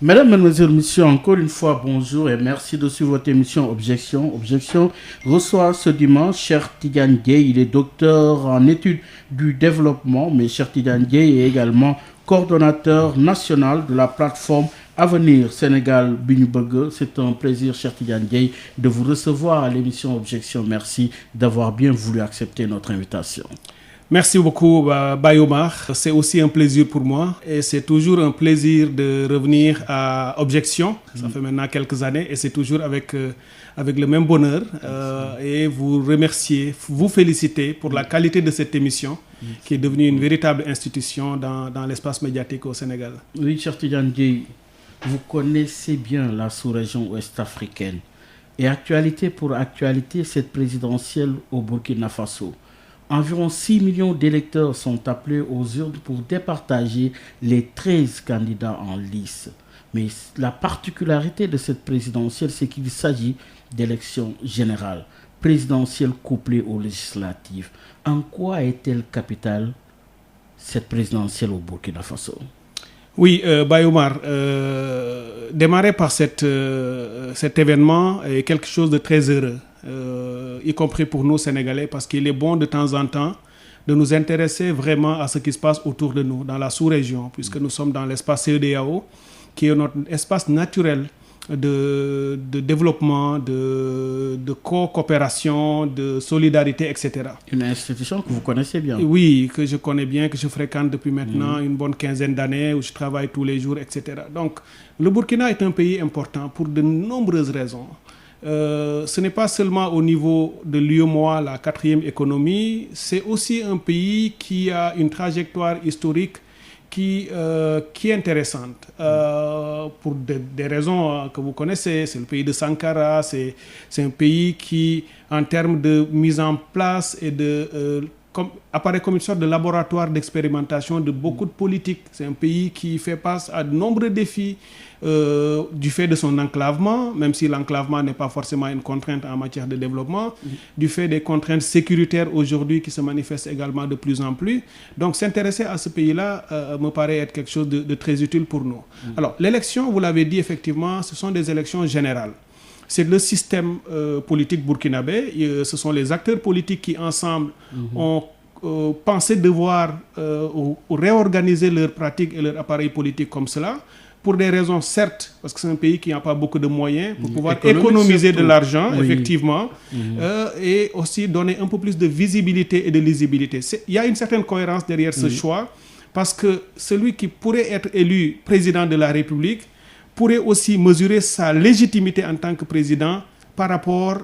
Mesdames, Mesdemoiselles, Messieurs, encore une fois, bonjour et merci de suivre votre émission Objection. Objection reçoit ce dimanche Cheikh Tidiane Dièye. Il est docteur en études du développement, mais Cheikh Tidiane Dièye est également coordonnateur national de la plateforme Avenir Sénégal Bignubug. C'est un plaisir, Cheikh Tidiane Dièye, de vous recevoir à l'émission Objection. Merci d'avoir bien voulu accepter notre invitation. Merci beaucoup, Bayomar. C'est aussi un plaisir pour moi et c'est toujours un plaisir de revenir à Objection. Ça fait maintenant quelques années et c'est toujours avec le même bonheur et vous remercier, vous féliciter pour la qualité de cette émission qui est devenue une véritable institution dans l'espace médiatique au Sénégal. Oui, Cheikh Tidiane Dièye, vous connaissez bien la sous-région ouest-africaine et actualité pour actualité, cette présidentielle au Burkina Faso. Environ 6 millions d'électeurs sont appelés aux urnes pour départager les 13 candidats en lice. Mais la particularité de cette présidentielle, c'est qu'il s'agit d'élections générales, présidentielles couplées aux législatives. En quoi est-elle capitale, cette présidentielle au Burkina Faso? Oui, Bayomar, démarrer par cet événement est quelque chose de très heureux. Y compris pour nous Sénégalais, parce qu'il est bon de temps en temps de nous intéresser vraiment à ce qui se passe autour de nous, dans la sous-région, puisque nous sommes dans l'espace CEDEAO, qui est notre espace naturel de développement, de coopération, de solidarité, etc. Une institution que vous connaissez bien. Oui, que je connais bien, que je fréquente depuis maintenant une bonne quinzaine d'années, où je travaille tous les jours, etc. Donc, le Burkina est un pays important pour de nombreuses raisons. Ce n'est pas seulement au niveau de l'UEMOA, la quatrième économie, c'est aussi un pays qui a une trajectoire historique qui est intéressante. Pour des raisons que vous connaissez, c'est le pays de Sankara, c'est un pays qui, en termes de mise en place et apparaît comme une sorte de laboratoire d'expérimentation de beaucoup de politiques. C'est un pays qui fait face à de nombreux défis du fait de son enclavement, même si l'enclavement n'est pas forcément une contrainte en matière de développement, du fait des contraintes sécuritaires aujourd'hui qui se manifestent également de plus en plus. Donc s'intéresser à ce pays-là me paraît être quelque chose de très utile pour nous. Alors l'élection, vous l'avez dit effectivement, ce sont des élections générales. C'est le système politique burkinabé. Ce sont les acteurs politiques qui, ensemble, ont pensé devoir réorganiser leurs pratiques et leur appareil politique comme cela, pour des raisons, certes, parce que c'est un pays qui n'a pas beaucoup de moyens pour pouvoir économiser de l'argent, effectivement, et aussi donner un peu plus de visibilité et de lisibilité. Il y a une certaine cohérence derrière ce choix, parce que celui qui pourrait être élu président de la République pourrait aussi mesurer sa légitimité en tant que président par rapport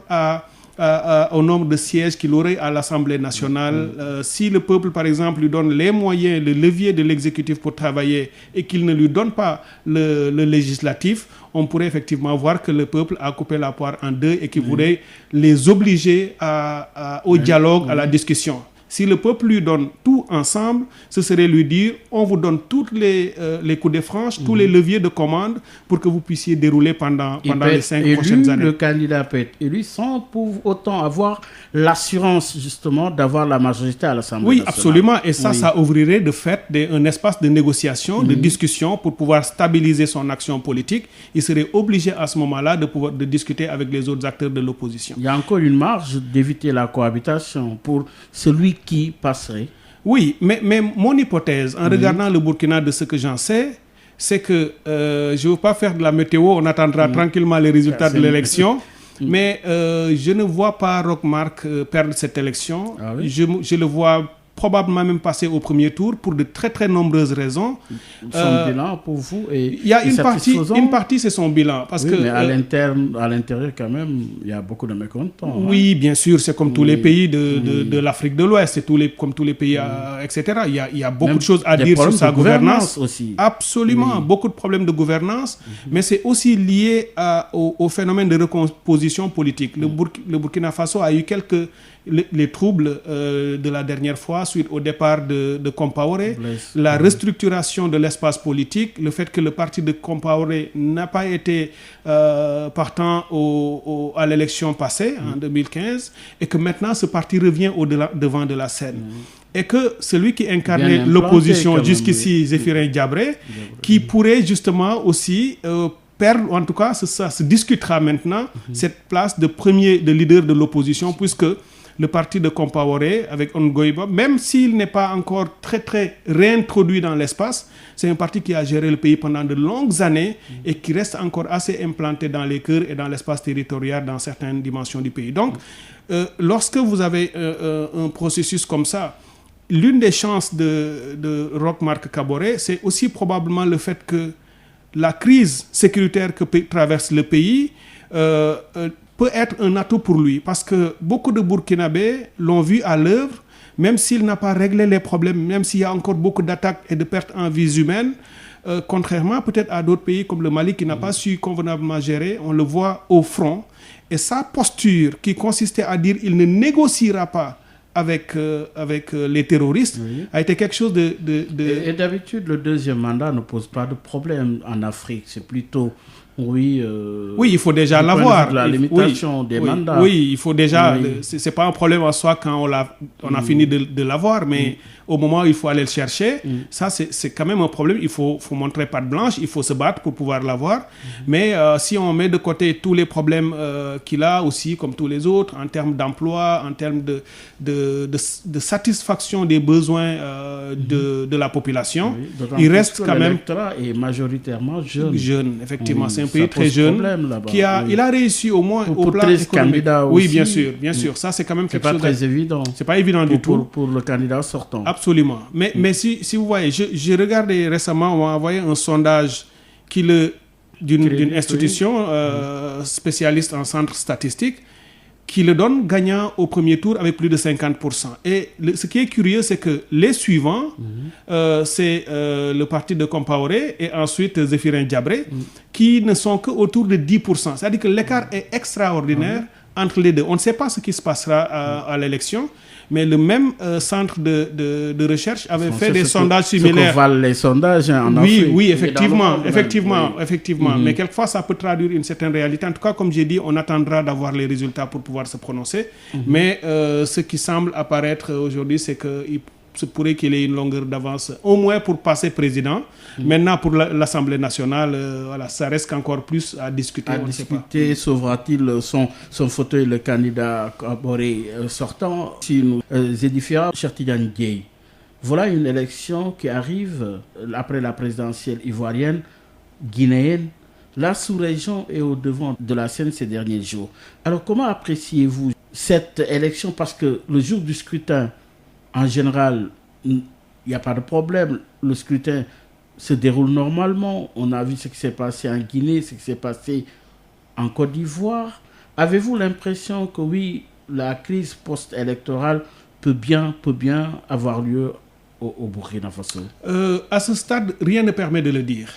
au nombre de sièges qu'il aurait à l'Assemblée nationale. Si le peuple, par exemple, lui donne les moyens, le levier de l'exécutif pour travailler et qu'il ne lui donne pas le législatif, on pourrait effectivement voir que le peuple a coupé la poire en deux et qu'il voudrait les obliger au dialogue, à la discussion. Si le peuple lui donne tout ensemble, ce serait lui dire on vous donne tous les coups de franche, tous les leviers de commande pour que vous puissiez dérouler pendant les 5 prochaines années. Le candidat peut être élu sans pour autant avoir l'assurance justement d'avoir la majorité à l'Assemblée nationale. Oui, absolument. Et ça ouvrirait de fait un espace de négociation, de discussion pour pouvoir stabiliser son action politique. Il serait obligé à ce moment-là de discuter avec les autres acteurs de l'opposition. Il y a encore une marge d'éviter la cohabitation pour celui qui passerait. Oui, mais mon hypothèse, en regardant le Burkina de ce que j'en sais, c'est que je ne veux pas faire de la météo, on attendra tranquillement les résultats de l'élection, mais je ne vois pas Roch-Marc perdre cette élection. Ah oui? Je le vois probablement même passer au premier tour pour de très très nombreuses raisons. Son bilan pour vous est il y a une partie c'est son bilan parce que mais à l'intérieur quand même il y a beaucoup de mécontents. Oui, bien sûr, c'est comme tous les pays de l'Afrique de l'Ouest, c'est comme tous les pays etc. Il y a beaucoup même de choses à dire sur sa gouvernance aussi. Absolument, beaucoup de problèmes de gouvernance, mais c'est aussi lié au phénomène de recomposition politique. Le Burkina Faso a eu les troubles de la dernière fois suite au départ de Compaoré, la restructuration de l'espace politique, le fait que le parti de Compaoré n'a pas été partant à l'élection passée en 2015 et que maintenant ce parti revient devant de la scène. et que celui qui incarnait l'opposition jusqu'ici, Zéphirin Diabré, qui pourrait justement aussi perdre, ou en tout cas ça se discutera maintenant, cette place de leader de l'opposition, puisque le parti de Compaoré avec Ngoïba, même s'il n'est pas encore très très réintroduit dans l'espace, c'est un parti qui a géré le pays pendant de longues années et qui reste encore assez implanté dans les cœurs et dans l'espace territorial dans certaines dimensions du pays. Donc, lorsque vous avez un processus comme ça, l'une des chances de Roch Marc Kaboré, c'est aussi probablement le fait que la crise sécuritaire que traverse le pays peut être un atout pour lui, parce que beaucoup de Burkinabés l'ont vu à l'œuvre, même s'il n'a pas réglé les problèmes, même s'il y a encore beaucoup d'attaques et de pertes en vies humaines, contrairement peut-être à d'autres pays comme le Mali qui n'a pas su convenablement gérer, on le voit au front. Et sa posture qui consistait à dire il ne négociera pas avec les terroristes a été quelque chose de... Et d'habitude, le deuxième mandat ne pose pas de problème en Afrique, c'est plutôt... Oui, il faut déjà l'avoir. La limitation des mandats. Oui, il faut déjà... C'est pas un problème en soi quand on a fini de l'avoir, mais au moment où il faut aller le chercher, ça c'est quand même un problème. Il faut montrer patte blanche, il faut se battre pour pouvoir l'avoir. Mais si on met de côté tous les problèmes qu'il a aussi, comme tous les autres, en termes d'emploi, en termes de satisfaction des besoins de la population, il reste quand même... L'électorat est majoritairement jeune. Jeune, effectivement. C'est un pays très jeune il a réussi au moins au plan économique. Candidats aussi. Oui, bien sûr. Ça, c'est quand même quelque chose... C'est pas très évident. C'est pas évident du tout. Pour le candidat sortant. Absolument. Mais si vous voyez, j'ai regardé récemment, on m'a envoyé un sondage d'une institution spécialiste en centre statistique qui le donne gagnant au premier tour avec plus de 50%. Et ce qui est curieux, c'est que les suivants, c'est le parti de Compaoré et ensuite Zéphirin Diabré, qui ne sont qu'autour de 10%. C'est-à-dire que l'écart est extraordinaire entre les deux. On ne sait pas ce qui se passera à l'élection, mais le même centre de recherche avait fait des sondages similaires. Ce que valent les sondages en Afrique. Oui, effectivement. Mais quelquefois, ça peut traduire une certaine réalité. En tout cas, comme j'ai dit, on attendra d'avoir les résultats pour pouvoir se prononcer. Mais ce qui semble apparaître aujourd'hui, c'est qu'il se pourrait qu'il ait une longueur d'avance, au moins pour passer président. Maintenant, pour l'Assemblée nationale, ça reste encore plus à discuter. Sauvera-t-il son fauteuil, le candidat Kaboré sortant? Si nous édifions Chertidiane Dieye, voilà une élection qui arrive après la présidentielle ivoirienne, guinéenne. La sous-région est au devant de la scène ces derniers jours. Alors, comment appréciez-vous cette élection? Parce que le jour du scrutin, en général, il n'y a pas de problème. Le scrutin se déroule normalement. On a vu ce qui s'est passé en Guinée, ce qui s'est passé en Côte d'Ivoire. Avez-vous l'impression que oui, la crise post-électorale peut bien avoir lieu au Burkina Faso? À ce stade, rien ne permet de le dire.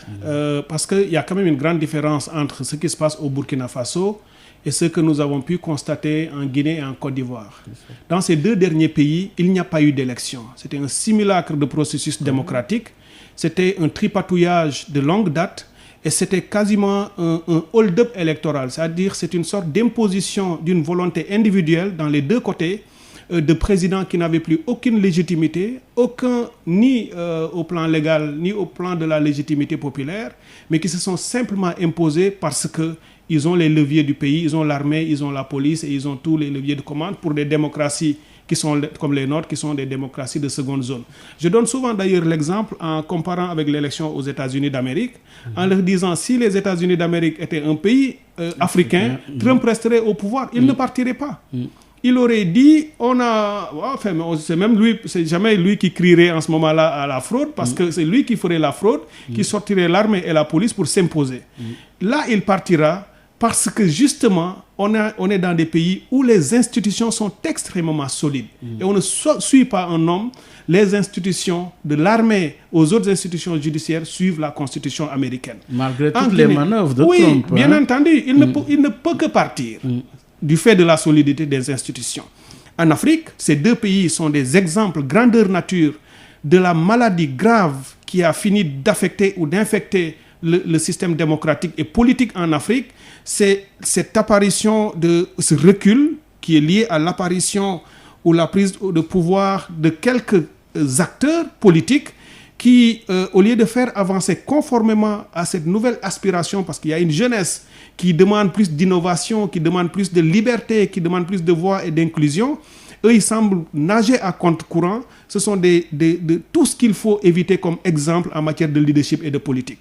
Parce qu'il y a quand même une grande différence entre ce qui se passe au Burkina Faso et ce que nous avons pu constater en Guinée et en Côte d'Ivoire. Dans ces deux derniers pays, il n'y a pas eu d'élection. C'était un simulacre de processus démocratique. C'était un tripatouillage de longue date et c'était quasiment un hold-up électoral. C'est-à-dire c'est une sorte d'imposition d'une volonté individuelle dans les deux côtés de présidents qui n'avaient plus aucune légitimité, ni au plan légal, ni au plan de la légitimité populaire, mais qui se sont simplement imposés parce qu'ils ont les leviers du pays, ils ont l'armée, ils ont la police et ils ont tous les leviers de commande pour des démocraties qui sont comme les nôtres, qui sont des démocraties de seconde zone. Je donne souvent d'ailleurs l'exemple en comparant avec l'élection aux États-Unis d'Amérique, en leur disant si les États-Unis d'Amérique étaient un pays africain, Trump resterait au pouvoir, il ne partirait pas. Il aurait dit, c'est même lui, c'est jamais lui qui crierait en ce moment-là à la fraude, parce que c'est lui qui ferait la fraude, qui sortirait l'armée et la police pour s'imposer. Là, il partira parce que justement, on est dans des pays où les institutions sont extrêmement solides. Et on ne suit pas un homme. Les institutions de l'armée aux autres institutions judiciaires suivent la constitution américaine. Malgré toutes les manœuvres de Trump. Oui, bien entendu, il ne peut que partir du fait de la solidité des institutions. En Afrique, ces deux pays sont des exemples grandeur nature de la maladie grave qui a fini d'affecter ou d'infecter le système démocratique et politique en Afrique. C'est cette apparition de ce recul qui est lié à l'apparition ou la prise de pouvoir de quelques acteurs politiques qui, au lieu de faire avancer conformément à cette nouvelle aspiration, parce qu'il y a une jeunesse qui demande plus d'innovation, qui demande plus de liberté, qui demande plus de voix et d'inclusion, eux, ils semblent nager à contre-courant. Ce sont de tout ce qu'il faut éviter comme exemple en matière de leadership et de politique.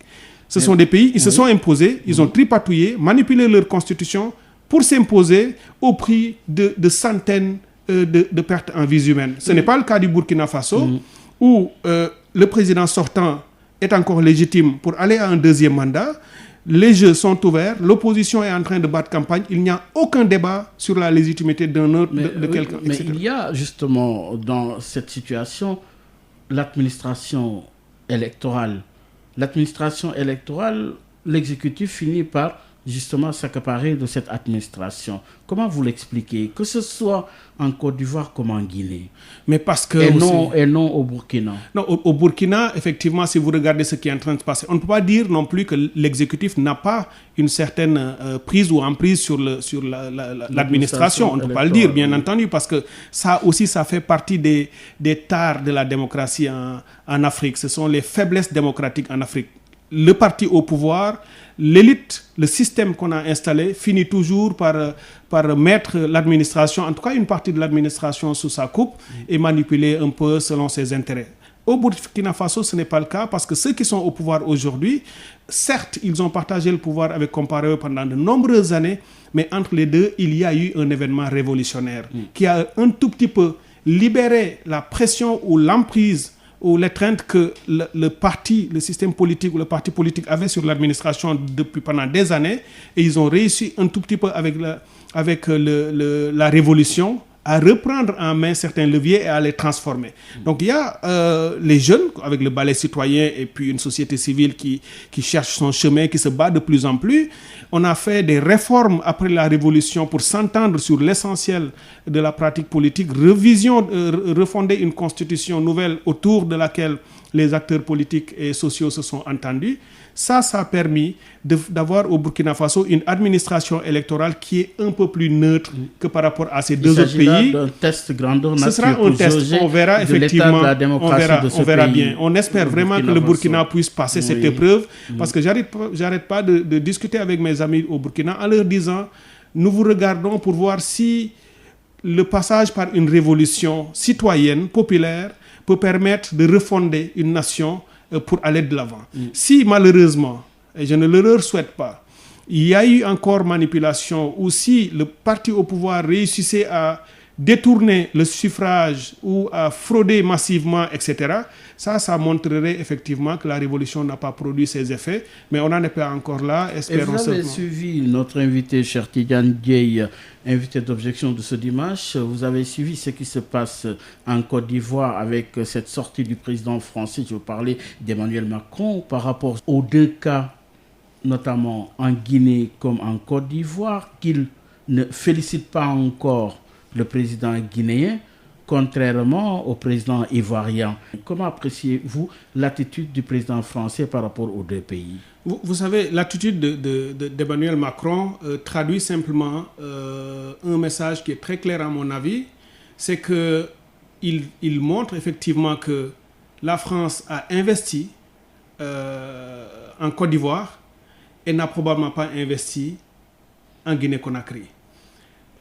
Ce sont des pays, ils se sont imposés, ils ont tripatouillé, manipulé leur constitution pour s'imposer au prix de centaines de pertes en vies humaines. Ce n'est pas le cas du Burkina Faso, où le président sortant est encore légitime pour aller à un deuxième mandat. Les jeux sont ouverts, l'opposition est en train de battre campagne, il n'y a aucun débat sur la légitimité d'un autre, de quelqu'un, mais etc. il y a justement dans cette situation l'administration électorale. L'administration électorale, l'exécutif finit par justement s'accaparer de cette administration. Comment vous l'expliquez? Que ce soit en Côte d'Ivoire comme en Guinée. Mais parce que et non au Burkina. Non, au Burkina, effectivement, si vous regardez ce qui est en train de se passer, on ne peut pas dire non plus que l'exécutif n'a pas une certaine prise ou emprise sur l'administration. On ne peut pas le dire, bien entendu, parce que ça aussi, ça fait partie des tares de la démocratie en Afrique. Ce sont les faiblesses démocratiques en Afrique. Le parti au pouvoir, l'élite, le système qu'on a installé finit toujours par mettre l'administration, en tout cas une partie de l'administration sous sa coupe et manipuler un peu selon ses intérêts. Au Burkina Faso, ce n'est pas le cas parce que ceux qui sont au pouvoir aujourd'hui, certes, ils ont partagé le pouvoir avec Compaoré pendant de nombreuses années, mais entre les deux, il y a eu un événement révolutionnaire qui a un tout petit peu libéré la pression ou l'emprise ou l'étreinte que le parti, le système politique ou le parti politique avait sur l'administration pendant des années, et ils ont réussi un tout petit peu avec la révolution à reprendre en main certains leviers et à les transformer. Donc il y a les jeunes avec le balai citoyen et puis une société civile qui cherche son chemin, qui se bat de plus en plus. On a fait des réformes après la révolution pour s'entendre sur l'essentiel de la pratique politique, refonder une constitution nouvelle autour de laquelle les acteurs politiques et sociaux se sont entendus. Ça a permis d'avoir au Burkina Faso une administration électorale qui est un peu plus neutre que par rapport à ces deux autres pays. Il s'agit d'un test grandeur nature. Ce sera un test, on verra effectivement, on verra bien. On espère vraiment que le Burkina puisse passer cette épreuve, parce que j'arrête pas de discuter avec mes amis au Burkina en leur disant, nous vous regardons pour voir si le passage par une révolution citoyenne, populaire, peut permettre de refonder une nation pour aller de l'avant. Si malheureusement, et je ne le souhaite pas, il y a eu encore manipulation, ou si le parti au pouvoir réussissait à détourner le suffrage ou à frauder massivement, etc., ça montrerait effectivement que la révolution n'a pas produit ses effets, mais on n'en est pas encore là. Espérons. Et vous avez suivi notre invité, cher Tidiane Dieye, invité d'objection de ce dimanche. Vous avez suivi ce qui se passe en Côte d'Ivoire avec cette sortie du président français. Je vous parlais d'Emmanuel Macron par rapport aux deux cas, notamment en Guinée comme en Côte d'Ivoire, qu'il ne félicite pas encore le président guinéen, contrairement au président ivoirien. Comment appréciez-vous l'attitude du président français par rapport aux deux pays? Vous savez, l'attitude d'Emmanuel Macron traduit simplement un message qui est très clair à mon avis, c'est qu'il montre effectivement que la France a investi en Côte d'Ivoire et n'a probablement pas investi en Guinée-Conakry.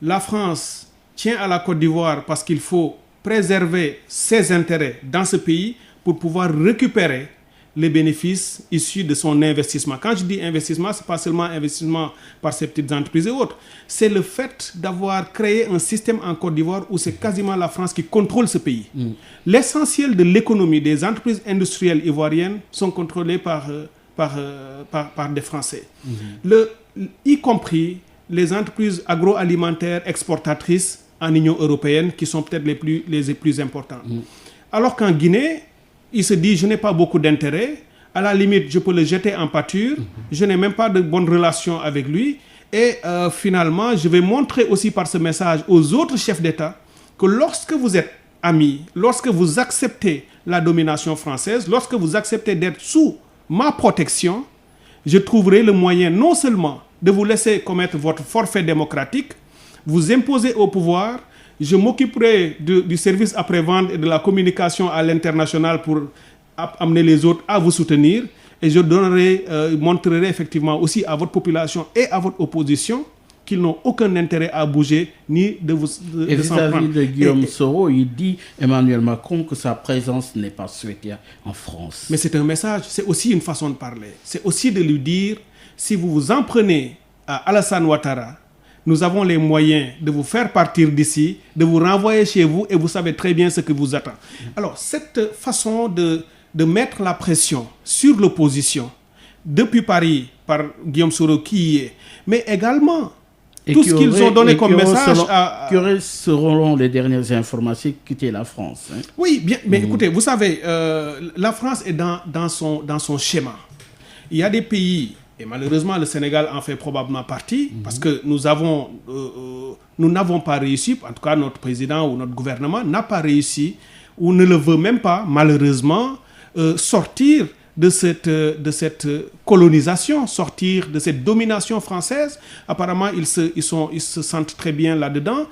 La France tient à la Côte d'Ivoire parce qu'il faut préserver ses intérêts dans ce pays pour pouvoir récupérer les bénéfices issus de son investissement. Quand je dis investissement, ce n'est pas seulement investissement par ces petites entreprises et autres. C'est le fait d'avoir créé un système en Côte d'Ivoire où c'est quasiment la France qui contrôle ce pays. L'essentiel de l'économie des entreprises industrielles ivoiriennes sont contrôlées par des Français. Y compris les entreprises agroalimentaires exportatrices en Union européenne qui sont peut-être les plus importantes. Alors qu'en Guinée, il se dit, je n'ai pas beaucoup d'intérêt, à la limite, je peux le jeter en pâture, je n'ai même pas de bonnes relations avec lui, et finalement, je vais montrer aussi par ce message aux autres chefs d'État que lorsque vous êtes amis, lorsque vous acceptez la domination française, lorsque vous acceptez d'être sous ma protection, je trouverai le moyen non seulement de vous laisser commettre votre forfait démocratique, vous imposer au pouvoir, je m'occuperai du service après-vente et de la communication à l'international pour amener les autres à vous soutenir. Et je montrerai effectivement aussi à votre population et à votre opposition qu'ils n'ont aucun intérêt à bouger ni de vous et vis-à-vis de Guillaume Soro, il dit Emmanuel Macron que sa présence n'est pas souhaitée en France. Mais c'est un message, c'est aussi une façon de parler. C'est aussi de lui dire, si vous vous en prenez à Alassane Ouattara, nous avons les moyens de vous faire partir d'ici, de vous renvoyer chez vous et vous savez très bien ce qui vous attend. Alors, cette façon de mettre la pression sur l'opposition, depuis Paris, par Guillaume Soro qui y est, mais également et tout ce qu'ils ont donné comme message qui aurait, selon les dernières informations, quitté la France. Hein. Oui, bien, mais écoutez, vous savez, la France est dans son schéma. Il y a des pays, et malheureusement le Sénégal en fait probablement partie, parce que nous n'avons pas réussi, en tout cas notre président ou notre gouvernement n'a pas réussi, ou ne le veut même pas, malheureusement, sortir de cette colonisation, sortir de cette domination française. Apparemment, ils se sentent très bien là-dedans.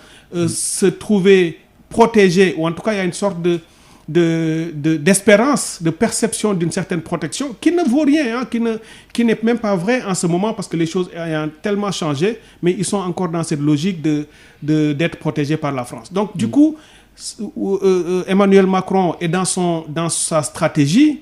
Se trouver protégés, ou en tout cas, il y a une sorte d'espérance, de perception d'une certaine protection qui ne vaut rien, hein, qui n'est même pas vrai en ce moment parce que les choses ont tellement changé, mais ils sont encore dans cette logique d'être protégés par la France. Donc, du coup, Emmanuel Macron est dans sa stratégie.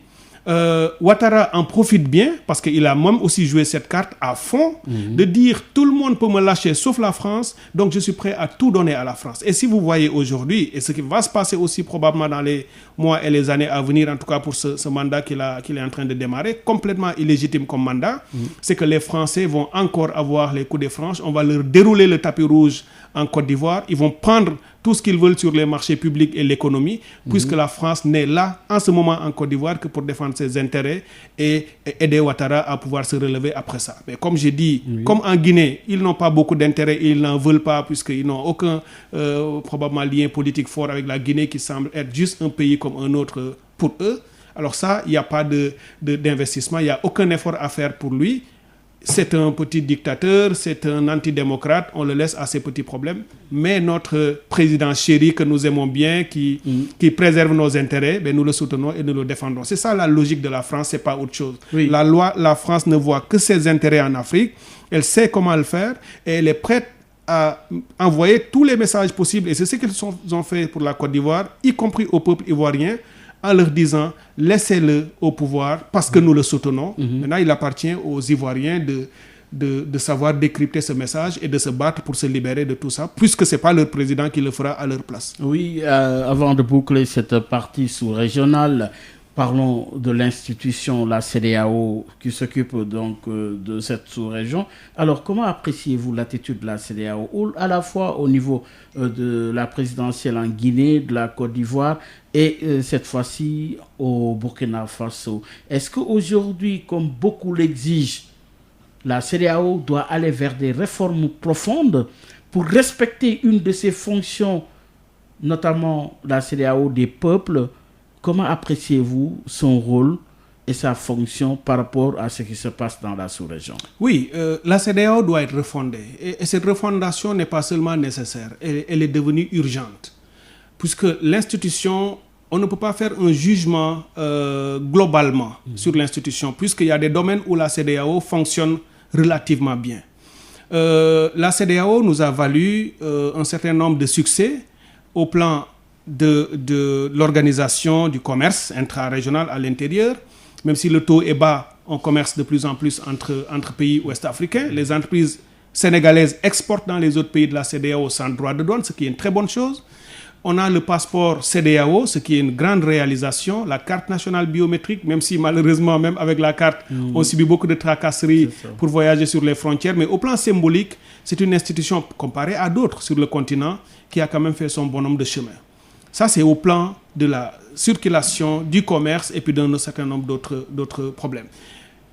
Ouattara en profite bien parce qu'il a même aussi joué cette carte à fond de dire tout le monde peut me lâcher sauf la France, donc je suis prêt à tout donner à la France. Et si vous voyez aujourd'hui, et ce qui va se passer aussi probablement dans les mois et les années à venir, en tout cas pour ce mandat qu'il est en train de démarrer, complètement illégitime comme mandat, c'est que les Français vont encore avoir les coups de franche, on va leur dérouler le tapis rouge en Côte d'Ivoire, ils vont prendre tout ce qu'ils veulent sur les marchés publics et l'économie, puisque la France n'est là en ce moment en Côte d'Ivoire que pour défendre ses intérêts et aider Ouattara à pouvoir se relever après ça. Mais comme j'ai dit, comme en Guinée, ils n'ont pas beaucoup d'intérêts et ils n'en veulent pas puisqu'ils n'ont aucun probablement lien politique fort avec la Guinée qui semble être juste un pays comme un autre pour eux. Alors ça, il n'y a pas d'investissement, il n'y a aucun effort à faire pour lui. C'est un petit dictateur, c'est un antidémocrate, on le laisse à ses petits problèmes. Mais notre président chéri que nous aimons bien, qui préserve nos intérêts, ben nous le soutenons et nous le défendons. C'est ça la logique de la France, c'est pas autre chose. Oui. La France ne voit que ses intérêts en Afrique, elle sait comment le faire et elle est prête à envoyer tous les messages possibles. Et c'est ce qu'ils ont fait pour la Côte d'Ivoire, y compris au peuple ivoirien, en leur disant laissez-le au pouvoir parce que nous le soutenons. Maintenant, il appartient aux Ivoiriens de savoir décrypter ce message et de se battre pour se libérer de tout ça, puisque ce n'est pas leur président qui le fera à leur place. Oui, avant de boucler cette partie sous-régionale, parlons de l'institution, la CEDEAO, qui s'occupe donc de cette sous-région. Alors, comment appréciez-vous l'attitude de la CEDEAO, à la fois au niveau de la présidentielle en Guinée, de la Côte d'Ivoire, et cette fois-ci au Burkina Faso? Est-ce qu'aujourd'hui, comme beaucoup l'exigent, la CEDEAO doit aller vers des réformes profondes pour respecter une de ses fonctions, notamment la CEDEAO des peuples? Comment appréciez-vous son rôle et sa fonction par rapport à ce qui se passe dans la sous-région? Oui, la CEDEAO doit être refondée. Et cette refondation n'est pas seulement nécessaire, elle est devenue urgente. Puisque l'institution, on ne peut pas faire un jugement globalement sur l'institution, puisqu'il y a des domaines où la CEDEAO fonctionne relativement bien. La CEDEAO nous a valu un certain nombre de succès au plan de l'organisation du commerce intra-régional à l'intérieur. Même si le taux est bas, on commerce de plus en plus entre pays ouest-africains. Les entreprises sénégalaises exportent dans les autres pays de la CEDEAO sans droit de douane, ce qui est une très bonne chose. On a le passeport CEDEAO, ce qui est une grande réalisation, la carte nationale biométrique, même si malheureusement, même avec la carte, on subit beaucoup de tracasseries pour voyager sur les frontières. Mais au plan symbolique, c'est une institution comparée à d'autres sur le continent qui a quand même fait son bonhomme de chemin. Ça, c'est au plan de la circulation, du commerce et puis d'un certain nombre d'autres problèmes.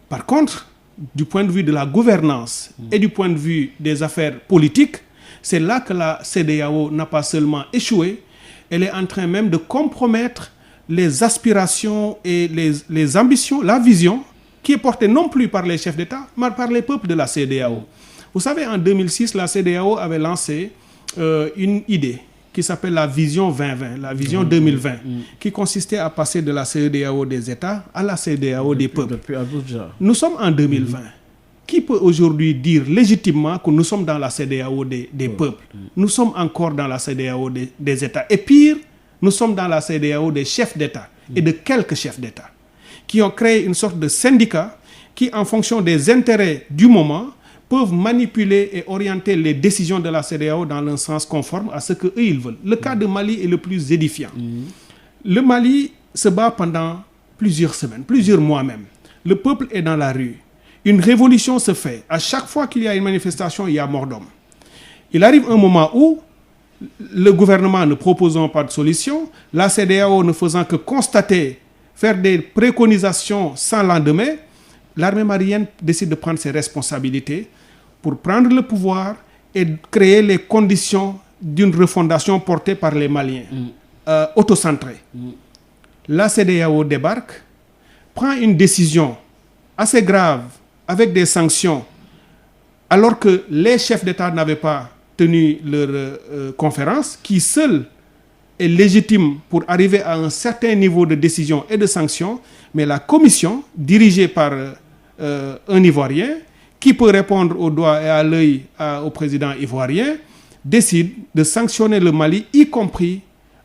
Par contre, du point de vue de la gouvernance et du point de vue des affaires politiques, c'est là que la CEDEAO n'a pas seulement échoué, elle est en train même de compromettre les aspirations et les ambitions, la vision qui est portée non plus par les chefs d'État, mais par les peuples de la CEDEAO. Vous savez, en 2006, la CEDEAO avait lancé une idée qui s'appelle la vision 2020, la vision 2020, qui consistait à passer de la CEDEAO des États à la CEDEAO des peuples. Depuis Abuja. Nous sommes en 2020. Qui peut aujourd'hui dire légitimement que nous sommes dans la CEDEAO des peuples? Nous sommes encore dans la CEDEAO des États. Et pire, nous sommes dans la CEDEAO des chefs d'État et de quelques chefs d'État qui ont créé une sorte de syndicat qui, en fonction des intérêts du moment, peuvent manipuler et orienter les décisions de la CEDEAO dans un sens conforme à ce qu'eux, ils veulent. Le cas de Mali est le plus édifiant. Le Mali se bat pendant plusieurs semaines, plusieurs mois même. Le peuple est dans la rue. Une révolution se fait. À chaque fois qu'il y a une manifestation, il y a mort d'homme. Il arrive un moment où le gouvernement ne proposant pas de solution, la CEDEAO ne faisant que constater, faire des préconisations sans lendemain, l'armée malienne décide de prendre ses responsabilités pour prendre le pouvoir et créer les conditions d'une refondation portée par les Maliens, autocentrés. La CEDEAO débarque, prend une décision assez grave avec des sanctions, alors que les chefs d'État n'avaient pas tenu leur conférence, qui seul est légitime pour arriver à un certain niveau de décision et de sanctions, mais la commission, dirigée par un Ivoirien, qui peut répondre au doigt et à l'œil au président ivoirien, décide de sanctionner le Mali, y compris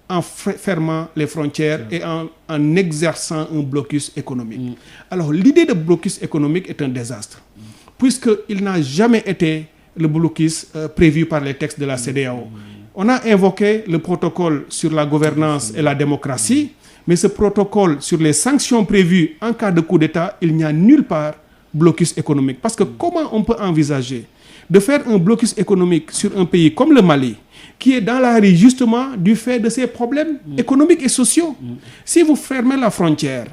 en fermant les frontières et en exerçant un blocus économique. Alors, l'idée de blocus économique est un désastre, puisqu'il n'a jamais été le blocus prévu par les textes de la CEDEAO. On a invoqué le protocole sur la gouvernance et la démocratie, mais ce protocole sur les sanctions prévues en cas de coup d'État, il n'y a nulle part blocus économique. Parce que comment on peut envisager de faire un blocus économique sur un pays comme le Mali, qui est dans la rue justement du fait de ses problèmes économiques et sociaux? Si vous fermez la frontière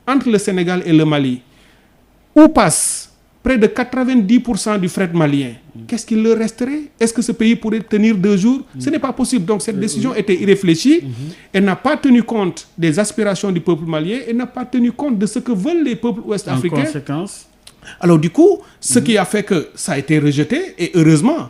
entre le Sénégal et le Mali, où passe près de 90% du fret malien, qu'est-ce qu'il leur resterait? Est-ce que ce pays pourrait tenir 2 jours? Ce n'est pas possible. Donc cette décision était irréfléchie. Elle n'a pas tenu compte des aspirations du peuple malien. Elle n'a pas tenu compte de ce que veulent les peuples ouest-africains. En conséquence. Alors du coup, ce qui a fait que ça a été rejeté, et heureusement,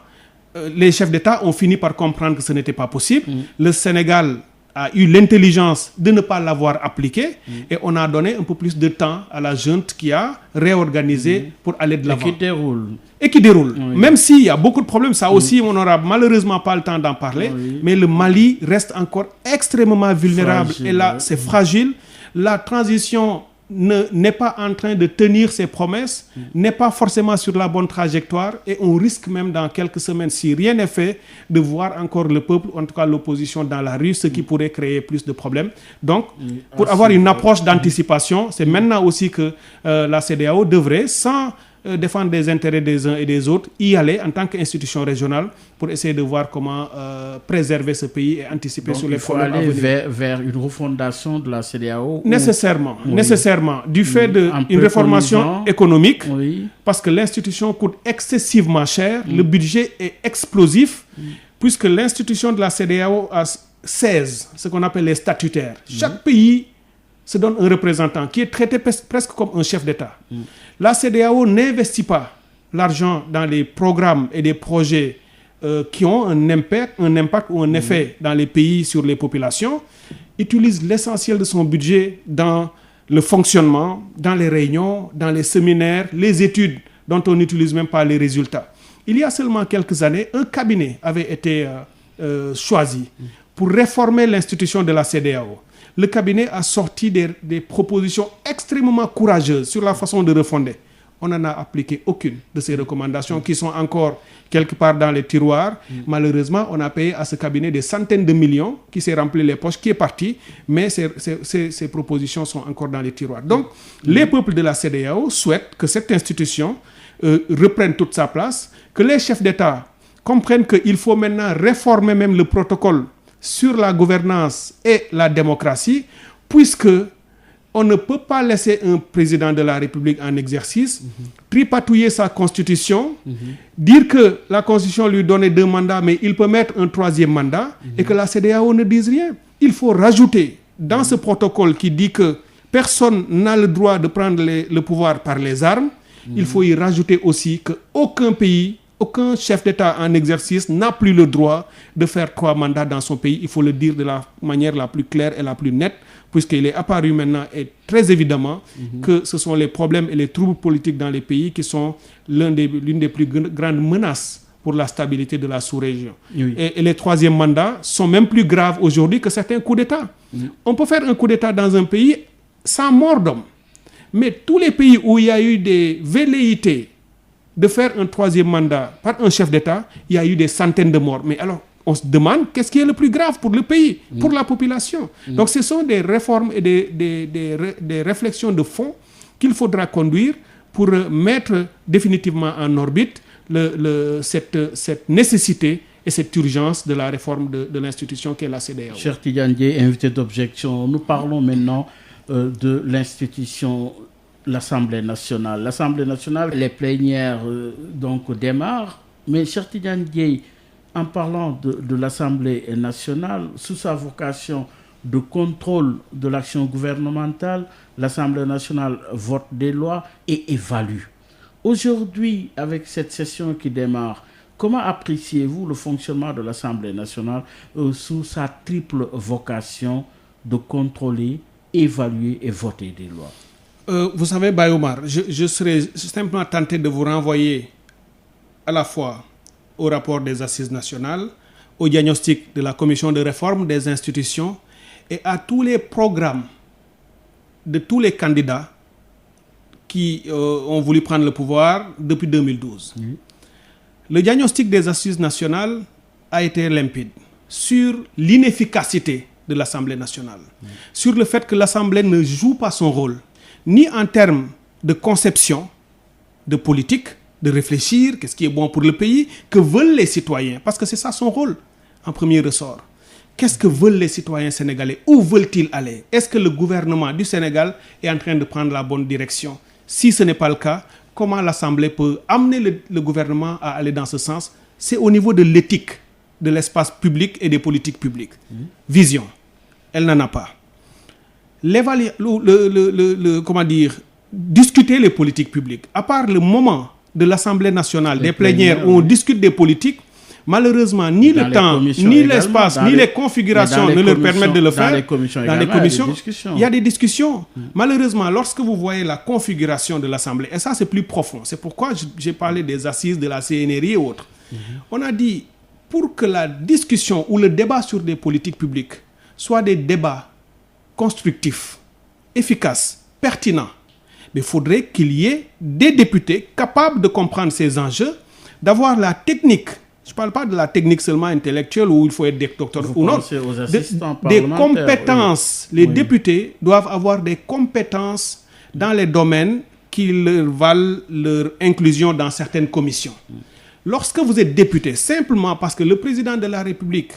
les chefs d'État ont fini par comprendre que ce n'était pas possible. Le Sénégal a eu l'intelligence de ne pas l'avoir appliqué et on a donné un peu plus de temps à la junte qui a réorganisé pour aller de l'avant. Et qui déroule. Oui. Même s'il y a beaucoup de problèmes, ça aussi, on n'aura malheureusement pas le temps d'en parler, mais le Mali reste encore extrêmement vulnérable. Et là, c'est fragile. La transition n'est pas en train de tenir ses promesses, n'est pas forcément sur la bonne trajectoire, et on risque même dans quelques semaines, si rien n'est fait, de voir encore le peuple, en tout cas l'opposition dans la rue, ce qui pourrait créer plus de problèmes. Donc, pour avoir une approche d'anticipation, c'est maintenant aussi que la CEDEAO devrait, sans défendre des intérêts des uns et des autres, y aller en tant qu'institution régionale pour essayer de voir comment préserver ce pays et anticiper sur les problèmes à venir. Il faut aller vers une refondation de la CEDEAO. Nécessairement. Du fait d'une réformation économique, parce que l'institution coûte excessivement cher, le budget est explosif, puisque l'institution de la CEDEAO a 16, ce qu'on appelle les statutaires. Chaque pays se donne un représentant qui est traité presque comme un chef d'État. La CEDEAO n'investit pas l'argent dans les programmes et des projets qui ont un impact ou un effet dans les pays sur les populations, utilise l'essentiel de son budget dans le fonctionnement, dans les réunions, dans les séminaires, les études dont on n'utilise même pas les résultats. Il y a seulement quelques années, un cabinet avait été choisi pour réformer l'institution de la CEDEAO. Le cabinet a sorti des propositions extrêmement courageuses sur la façon de refonder. On n'en a appliqué aucune de ces recommandations qui sont encore quelque part dans les tiroirs. Malheureusement, on a payé à ce cabinet des centaines de millions qui s'est rempli les poches, qui est parti, mais ces propositions sont encore dans les tiroirs. Donc, les peuples de la CEDEAO souhaitent que cette institution reprenne toute sa place, que les chefs d'État comprennent qu'il faut maintenant réformer même le protocole sur la gouvernance et la démocratie, puisque on ne peut pas laisser un président de la République en exercice tripatouiller sa constitution, dire que la constitution lui donnait 2 mandats, mais il peut mettre un 3e mandat, et que la CEDEAO ne dise rien. Il faut rajouter dans ce protocole qui dit que personne n'a le droit de prendre le pouvoir par les armes, il faut y rajouter aussi qu'aucun pays, Aucun chef d'État en exercice n'a plus le droit de faire 3 mandats dans son pays. Il faut le dire de la manière la plus claire et la plus nette, puisqu'il est apparu maintenant et très évidemment que ce sont les problèmes et les troubles politiques dans les pays qui sont l'une des plus grandes menaces pour la stabilité de la sous-région. Oui. Et les 3e mandats sont même plus graves aujourd'hui que certains coups d'État. On peut faire un coup d'État dans un pays sans mort d'homme. Mais tous les pays où il y a eu des velléités de faire un 3e mandat par un chef d'État, il y a eu des centaines de morts. Mais alors, on se demande qu'est-ce qui est le plus grave pour le pays, pour la population. Donc ce sont des réformes et des réflexions de fond qu'il faudra conduire pour mettre définitivement en orbite cette nécessité et cette urgence de la réforme de l'institution qu'est la CEDEAO. Cher Tidiane Dièye, invité d'objection, nous parlons maintenant de l'institution, l'Assemblée nationale. L'Assemblée nationale, les plénières donc démarrent, mais cher Tidiane Dièye, en parlant de l'Assemblée nationale, sous sa vocation de contrôle de l'action gouvernementale, l'Assemblée nationale vote des lois et évalue. Aujourd'hui, avec cette session qui démarre, comment appréciez-vous le fonctionnement de l'Assemblée nationale sous sa triple vocation de contrôler, évaluer et voter des lois? Vous savez, Bayomar, je serais simplement tenté de vous renvoyer à la fois au rapport des Assises nationales, au diagnostic de la Commission de réforme des institutions et à tous les programmes de tous les candidats qui ont voulu prendre le pouvoir depuis 2012. Le diagnostic des Assises nationales a été limpide sur l'inefficacité de l'Assemblée nationale, sur le fait que l'Assemblée ne joue pas son rôle, ni en termes de conception, de politique, de réfléchir, qu'est-ce qui est bon pour le pays, que veulent les citoyens, parce que c'est ça son rôle en premier ressort. Qu'est-ce que veulent les citoyens sénégalais? Où veulent-ils aller? Est-ce que le gouvernement du Sénégal est en train de prendre la bonne direction? Si ce n'est pas le cas, comment l'Assemblée peut amener le gouvernement à aller dans ce sens? C'est au niveau de l'éthique de l'espace public et des politiques publiques. Vision, elle n'en a pas. Comment dire, discuter les politiques publiques. À part le moment de l'Assemblée nationale, des plénières où on discute des politiques, malheureusement, ni le temps, ni l'espace, ni les configurations ne leur permettent de le faire. Dans les commissions, il y a des discussions. Malheureusement, lorsque vous voyez la configuration de l'Assemblée, et ça c'est plus profond, c'est pourquoi j'ai parlé des assises de la CNRI et autres. On a dit, pour que la discussion ou le débat sur des politiques publiques soit des débats constructifs, efficaces, pertinents, il faudrait qu'il y ait des députés capables de comprendre ces enjeux, d'avoir la technique. Je ne parle pas de la technique seulement intellectuelle où il faut être docteur ou non. Des compétences. Oui. Les députés doivent avoir des compétences dans les domaines qui leur valent leur inclusion dans certaines commissions. Lorsque vous êtes député, simplement parce que le président de la République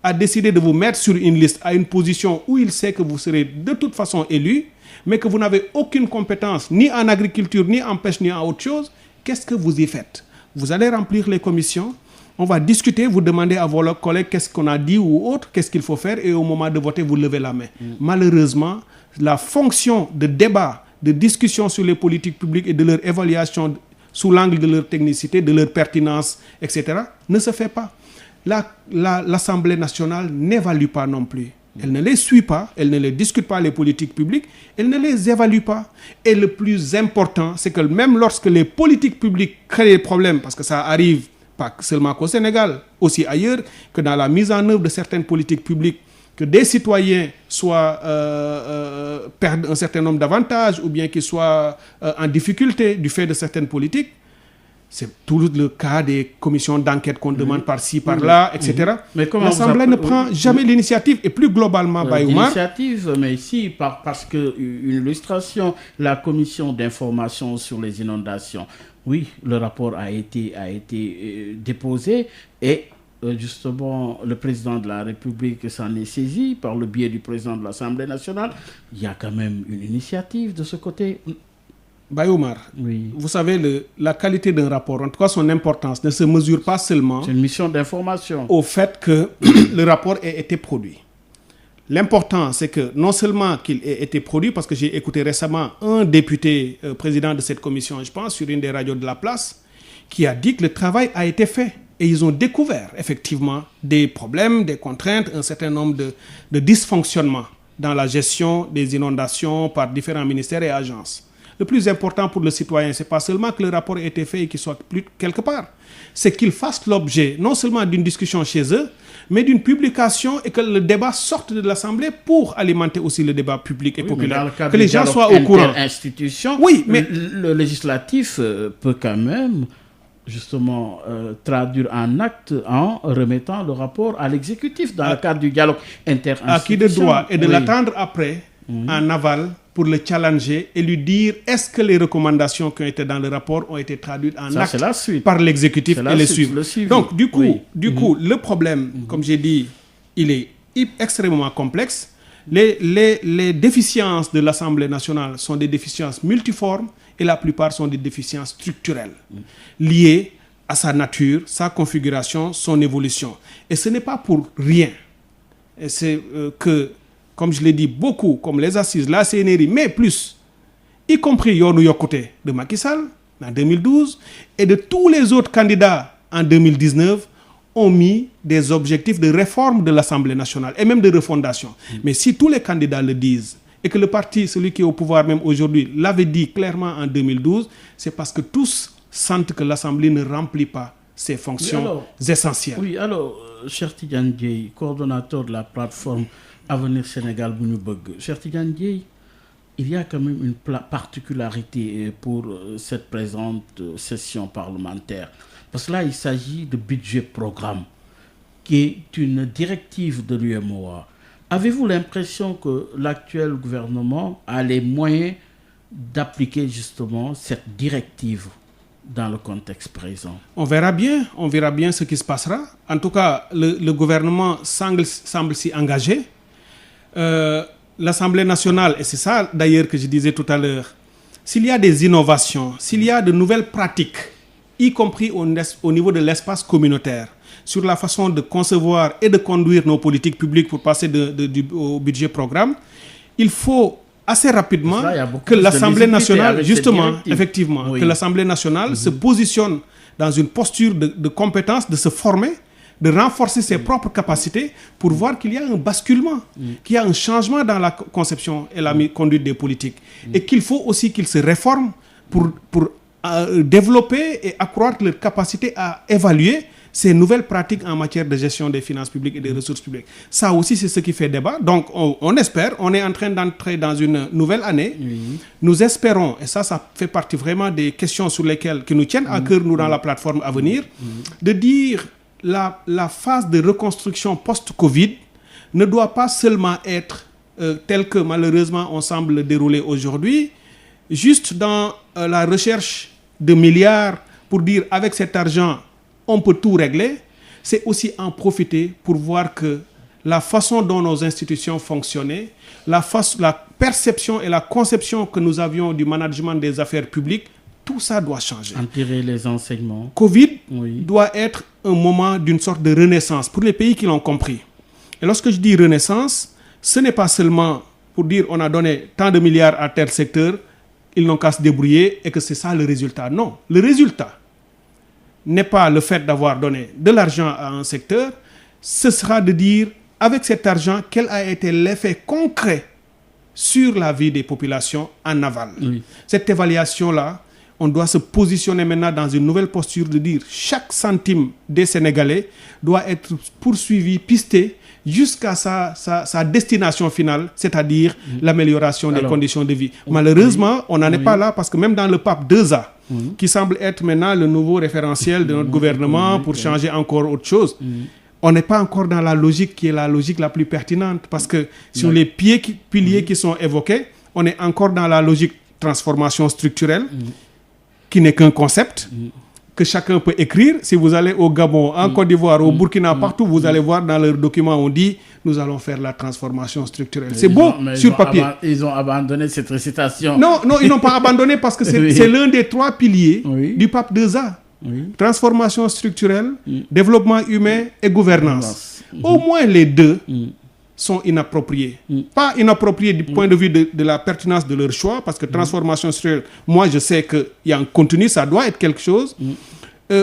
a décidé de vous mettre sur une liste à une position où il sait que vous serez de toute façon élu, mais que vous n'avez aucune compétence ni en agriculture, ni en pêche, ni en autre chose, qu'est-ce que vous y faites? Vous allez remplir les commissions, on va discuter, vous demandez à vos collègues qu'est-ce qu'on a dit ou autre, qu'est-ce qu'il faut faire, et au moment de voter, vous levez la main. Malheureusement, la fonction de débat, de discussion sur les politiques publiques et de leur évaluation sous l'angle de leur technicité, de leur pertinence, etc., ne se fait pas. L'Assemblée nationale n'évalue pas non plus. Elle ne les suit pas, elle ne les discute pas, les politiques publiques, elle ne les évalue pas. Et le plus important, c'est que même lorsque les politiques publiques créent des problèmes, parce que ça arrive pas seulement qu'au Sénégal, aussi ailleurs, que dans la mise en œuvre de certaines politiques publiques, que des citoyens perdent un certain nombre d'avantages ou bien qu'ils soient en difficulté du fait de certaines politiques. C'est tout le cas des commissions d'enquête qu'on demande par-ci, par-là, etc. Mais l'Assemblée ne prend jamais l'initiative. Et plus globalement, Bayoumar... L'initiative, mais ici, parce qu'une illustration, la commission d'information sur les inondations, oui, le rapport a été déposé et justement, le président de la République s'en est saisi par le biais du président de l'Assemblée nationale. Il y a quand même une initiative de ce côté. Bayoumar, oui. Vous savez, la qualité d'un rapport, en tout cas son importance, ne se mesure pas seulement... C'est une mission d'information. ...au fait que le rapport ait été produit. L'important, c'est que non seulement qu'il ait été produit, parce que j'ai écouté récemment un député président de cette commission, je pense, sur une des radios de la place, qui a dit que le travail a été fait. Et ils ont découvert effectivement des problèmes, des contraintes, un certain nombre de dysfonctionnements dans la gestion des inondations par différents ministères et agences. Le plus important pour le citoyen, ce n'est pas seulement que le rapport ait été fait et qu'il soit plus quelque part. C'est qu'il fasse l'objet non seulement d'une discussion chez eux, mais d'une publication et que le débat sorte de l'Assemblée pour alimenter aussi le débat public et populaire. Que les gens soient au courant. Oui, mais le législatif peut quand même justement traduire un acte en remettant le rapport à l'exécutif dans le cadre du dialogue interinstitutionnel. À qui de droit et de l'attendre après en aval pour le challenger et lui dire est-ce que les recommandations qui ont été dans le rapport ont été traduites en acte par l'exécutif et les suivre. Donc du coup, le problème, comme j'ai dit, il est extrêmement complexe. Les déficiences de l'Assemblée nationale sont des déficiences multiformes et la plupart sont des déficiences structurelles liées à sa nature, sa configuration, son évolution. Et ce n'est pas pour rien. Et c'est que, comme je l'ai dit, beaucoup, comme les assises, la CNRI, mais plus, y compris Yonou Yokote de Macky Sall en 2012 et de tous les autres candidats en 2019, ont mis des objectifs de réforme de l'Assemblée nationale et même de refondation. Mais si tous les candidats le disent et que le parti, celui qui est au pouvoir même aujourd'hui, l'avait dit clairement en 2012, c'est parce que tous sentent que l'Assemblée ne remplit pas ses fonctions essentielles. Oui, alors, cher Tidiane Dièye, coordonnateur de la plateforme Avenir Sénégal Bounioubog, cher Tidiane Dièye, il y a quand même une particularité pour cette présente session parlementaire. Parce que là, il s'agit de budget-programme, qui est une directive de l'UMOA. Avez-vous l'impression que l'actuel gouvernement a les moyens d'appliquer justement cette directive dans le contexte présent? On verra bien ce qui se passera. En tout cas, le gouvernement semble s'y engager. L'Assemblée nationale, et c'est ça d'ailleurs que je disais tout à l'heure, s'il y a des innovations, s'il y a de nouvelles pratiques, y compris au niveau de l'espace communautaire, sur la façon de concevoir et de conduire nos politiques publiques pour passer au budget programme, il faut assez rapidement que l'Assemblée nationale, justement, effectivement, que l'Assemblée nationale se positionne dans une posture de compétence, de se former, de renforcer ses propres capacités pour voir qu'il y a un basculement, qu'il y a un changement dans la conception et la conduite des politiques. Et qu'il faut aussi qu'ils se réforment pour développer et accroître leur capacité à évaluer ces nouvelles pratiques en matière de gestion des finances publiques et des ressources publiques. Ça aussi, c'est ce qui fait débat. Donc, on espère, on est en train d'entrer dans une nouvelle année. Nous espérons, et ça fait partie vraiment des questions sur lesquelles qui nous tiennent à cœur, nous, dans la plateforme à venir, de dire la phase de reconstruction post-Covid ne doit pas seulement être telle que, malheureusement, on semble le dérouler aujourd'hui, juste dans la recherche de milliards pour dire avec cet argent, on peut tout régler. C'est aussi en profiter pour voir que la façon dont nos institutions fonctionnaient, la perception et la conception que nous avions du management des affaires publiques, tout ça doit changer. En tirer les enseignements. Covid doit être un moment d'une sorte de renaissance pour les pays qui l'ont compris. Et lorsque je dis renaissance, ce n'est pas seulement pour dire on a donné tant de milliards à tel secteur, ils n'ont qu'à se débrouiller et que c'est ça le résultat. Non, le résultat n'est pas le fait d'avoir donné de l'argent à un secteur, ce sera de dire, avec cet argent, quel a été l'effet concret sur la vie des populations en aval. Cette évaluation-là, on doit se positionner maintenant dans une nouvelle posture de dire chaque centime des Sénégalais doit être poursuivi, pisté, jusqu'à sa destination finale, c'est-à-dire l'amélioration des conditions de vie. Malheureusement, on n'en est pas là parce que même dans le PAP 2A, qui semble être maintenant le nouveau référentiel de notre gouvernement pour changer encore autre chose, on n'est pas encore dans la logique qui est la logique la plus pertinente parce que sur les piliers qui sont évoqués, on est encore dans la logique transformation structurelle qui n'est qu'un concept que chacun peut écrire. Si vous allez au Gabon, en Côte d'Ivoire, au Burkina, partout, vous allez voir dans leurs documents, on dit nous allons faire la transformation structurelle. C'est beau sur papier. Ils ont abandonné cette récitation. Non, ils n'ont pas abandonné parce que c'est l'un des 3 piliers du PAP 2A. Transformation structurelle, développement humain et gouvernance. Au moins les 2 sont inappropriés. Pas inappropriés du point de vue de la pertinence de leur choix, parce que transformation structurelle, moi je sais qu'il y a un contenu, ça doit être quelque chose.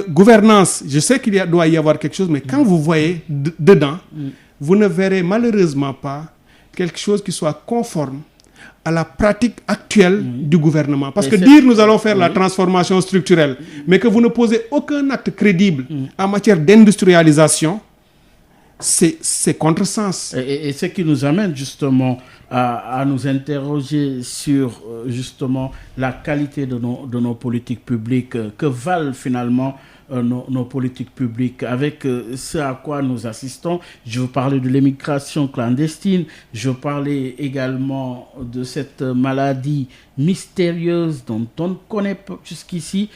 gouvernance, je sais doit y avoir quelque chose, mais quand vous voyez dedans, vous ne verrez malheureusement pas quelque chose qui soit conforme à la pratique actuelle du gouvernement. Parce que dire nous allons faire la transformation structurelle, mais que vous ne posez aucun acte crédible en matière d'industrialisation, c'est contresens. Et ce qui nous amène justement à nous interroger sur justement la qualité de nos politiques publiques. Que valent finalement nos politiques publiques avec ce à quoi nous assistons? Je veux parler de l'immigration clandestine, je veux parler également de cette maladie mystérieuse dont on ne connaît jusqu'ici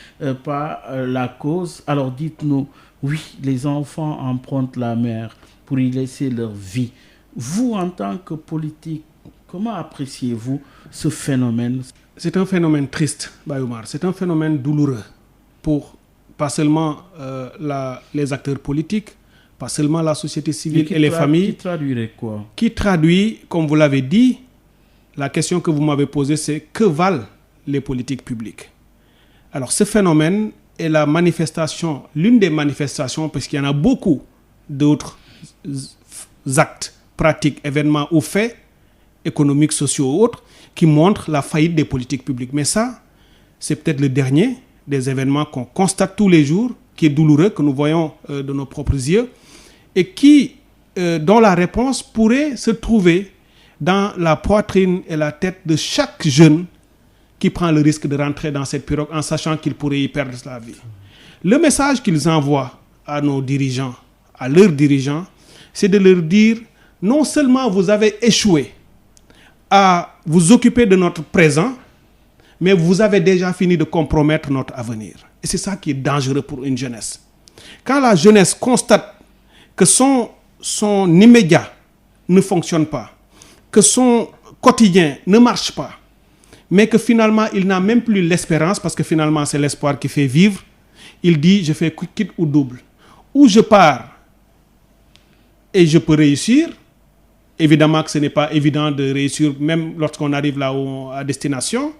pas la cause. Alors dites-nous, oui, les enfants empruntent la mer pour y laisser leur vie. Vous, en tant que politique, comment appréciez-vous ce phénomène? C'est un phénomène triste, Bayoumar. C'est un phénomène douloureux pour pas seulement les acteurs politiques, pas seulement la société civile et les familles. Qui traduirait quoi? Qui traduit, comme vous l'avez dit, la question que vous m'avez posée, c'est que valent les politiques publiques? Alors ce phénomène est la manifestation, l'une des manifestations, parce qu'il y en a beaucoup d'autres actes, pratiques, événements ou faits économiques, sociaux ou autres qui montrent la faillite des politiques publiques. Mais ça, c'est peut-être le dernier des événements qu'on constate tous les jours, qui est douloureux, que nous voyons de nos propres yeux, et dont la réponse pourrait se trouver dans la poitrine et la tête de chaque jeune qui prend le risque de rentrer dans cette pirogue en sachant qu'il pourrait y perdre sa vie. Le message qu'ils envoient à nos dirigeants, à leurs dirigeants, c'est de leur dire, non seulement vous avez échoué à vous occuper de notre présent, mais vous avez déjà fini de compromettre notre avenir. Et c'est ça qui est dangereux pour une jeunesse. Quand la jeunesse constate que son immédiat ne fonctionne pas, que son quotidien ne marche pas, mais que finalement il n'a même plus l'espérance, parce que finalement c'est l'espoir qui fait vivre, il dit je fais quitte ou double. Ou je pars et je peux réussir. Évidemment que ce n'est pas évident de réussir même lorsqu'on arrive là à destination.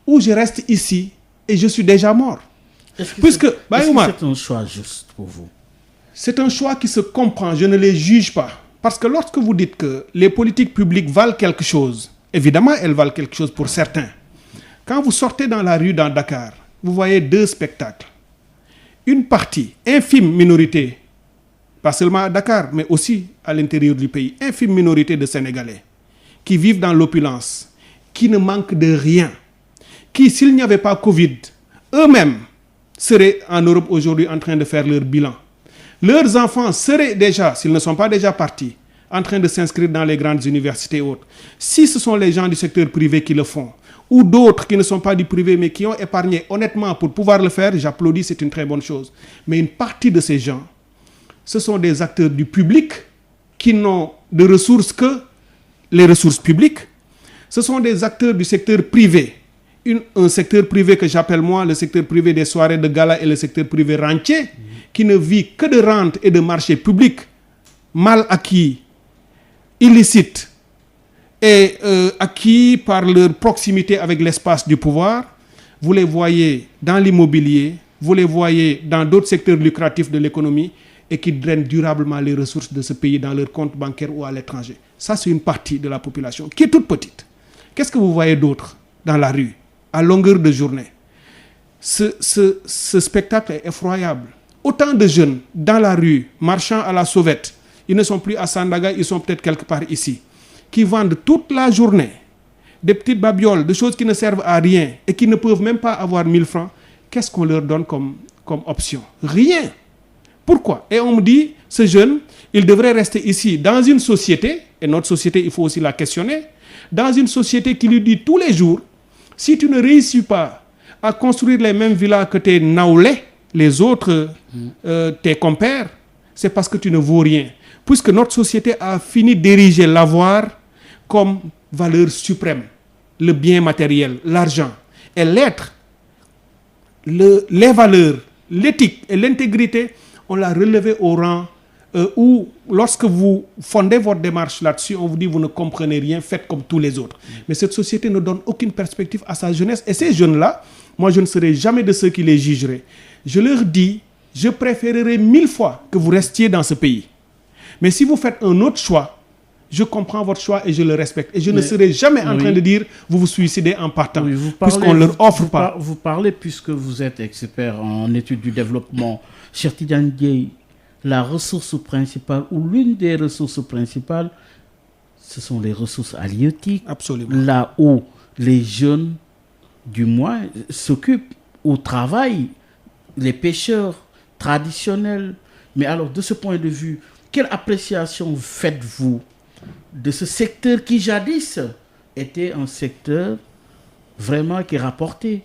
Ou je reste ici et je suis déjà mort. Est-ce que c'est un choix juste pour vous? C'est un choix qui se comprend, je ne les juge pas. Parce que lorsque vous dites que les politiques publiques valent quelque chose, évidemment elles valent quelque chose pour certains. Quand vous sortez dans la rue dans Dakar, vous voyez deux spectacles. Une partie, infime minorité, pas seulement à Dakar, mais aussi à l'intérieur du pays, infime minorité de Sénégalais qui vivent dans l'opulence, qui ne manquent de rien, qui, s'il n'y avait pas Covid, eux-mêmes seraient en Europe aujourd'hui en train de faire leur bilan. Leurs enfants seraient déjà, s'ils ne sont pas déjà partis, en train de s'inscrire dans les grandes universités et autres. Si ce sont les gens du secteur privé qui le font, ou d'autres qui ne sont pas du privé mais qui ont épargné honnêtement pour pouvoir le faire, j'applaudis, c'est une très bonne chose. Mais une partie de ces gens, ce sont des acteurs du public qui n'ont de ressources que les ressources publiques. Ce sont des acteurs du secteur privé. Un secteur privé que j'appelle moi le secteur privé des soirées de gala et le secteur privé rentier, qui ne vit que de rente et de marché public, mal acquis, illicites, et acquis par leur proximité avec l'espace du pouvoir. Vous les voyez dans l'immobilier, vous les voyez dans d'autres secteurs lucratifs de l'économie et qui drainent durablement les ressources de ce pays dans leurs comptes bancaires ou à l'étranger. Ça, c'est une partie de la population qui est toute petite. Qu'est-ce que vous voyez d'autre dans la rue, à longueur de journée? Ce spectacle est effroyable. Autant de jeunes dans la rue, marchant à la sauvette, ils ne sont plus à Sandaga, ils sont peut-être quelque part ici, qui vendent toute la journée des petites babioles, des choses qui ne servent à rien et qui ne peuvent même pas avoir 1000 francs. Qu'est-ce qu'on leur donne comme option? Rien. Pourquoi? Et on me dit, ce jeune, il devrait rester ici dans une société, et notre société, il faut aussi la questionner, dans une société qui lui dit tous les jours, si tu ne réussis pas à construire les mêmes villas que tes naoulés, les autres, tes compères, c'est parce que tu ne vaux rien. Puisque notre société a fini d'ériger l'avoir comme valeur suprême, le bien matériel, l'argent. Et l'être, les valeurs, l'éthique et l'intégrité, on l'a relevé au rang où, lorsque vous fondez votre démarche là-dessus, on vous dit vous ne comprenez rien, faites comme tous les autres. Mais cette société ne donne aucune perspective à sa jeunesse. Et ces jeunes-là, moi je ne serai jamais de ceux qui les jugeraient. je leur dis, je préférerais 1000 fois que vous restiez dans ce pays. Mais si vous faites un autre choix, je comprends votre choix et je le respecte. Et je ne serai jamais en train de dire, vous vous suicidez en partant, puisqu'on ne leur offre pas. Vous parlez, puisque vous êtes expert en études du développement, Cheikh Tidiane Dièye, la ressource principale, ou l'une des ressources principales, ce sont les ressources halieutiques. Absolument. Là où les jeunes, du moins, s'occupent au travail, les pêcheurs traditionnels. Mais alors, de ce point de vue, quelle appréciation faites-vous de ce secteur qui jadis était un secteur vraiment qui rapportait?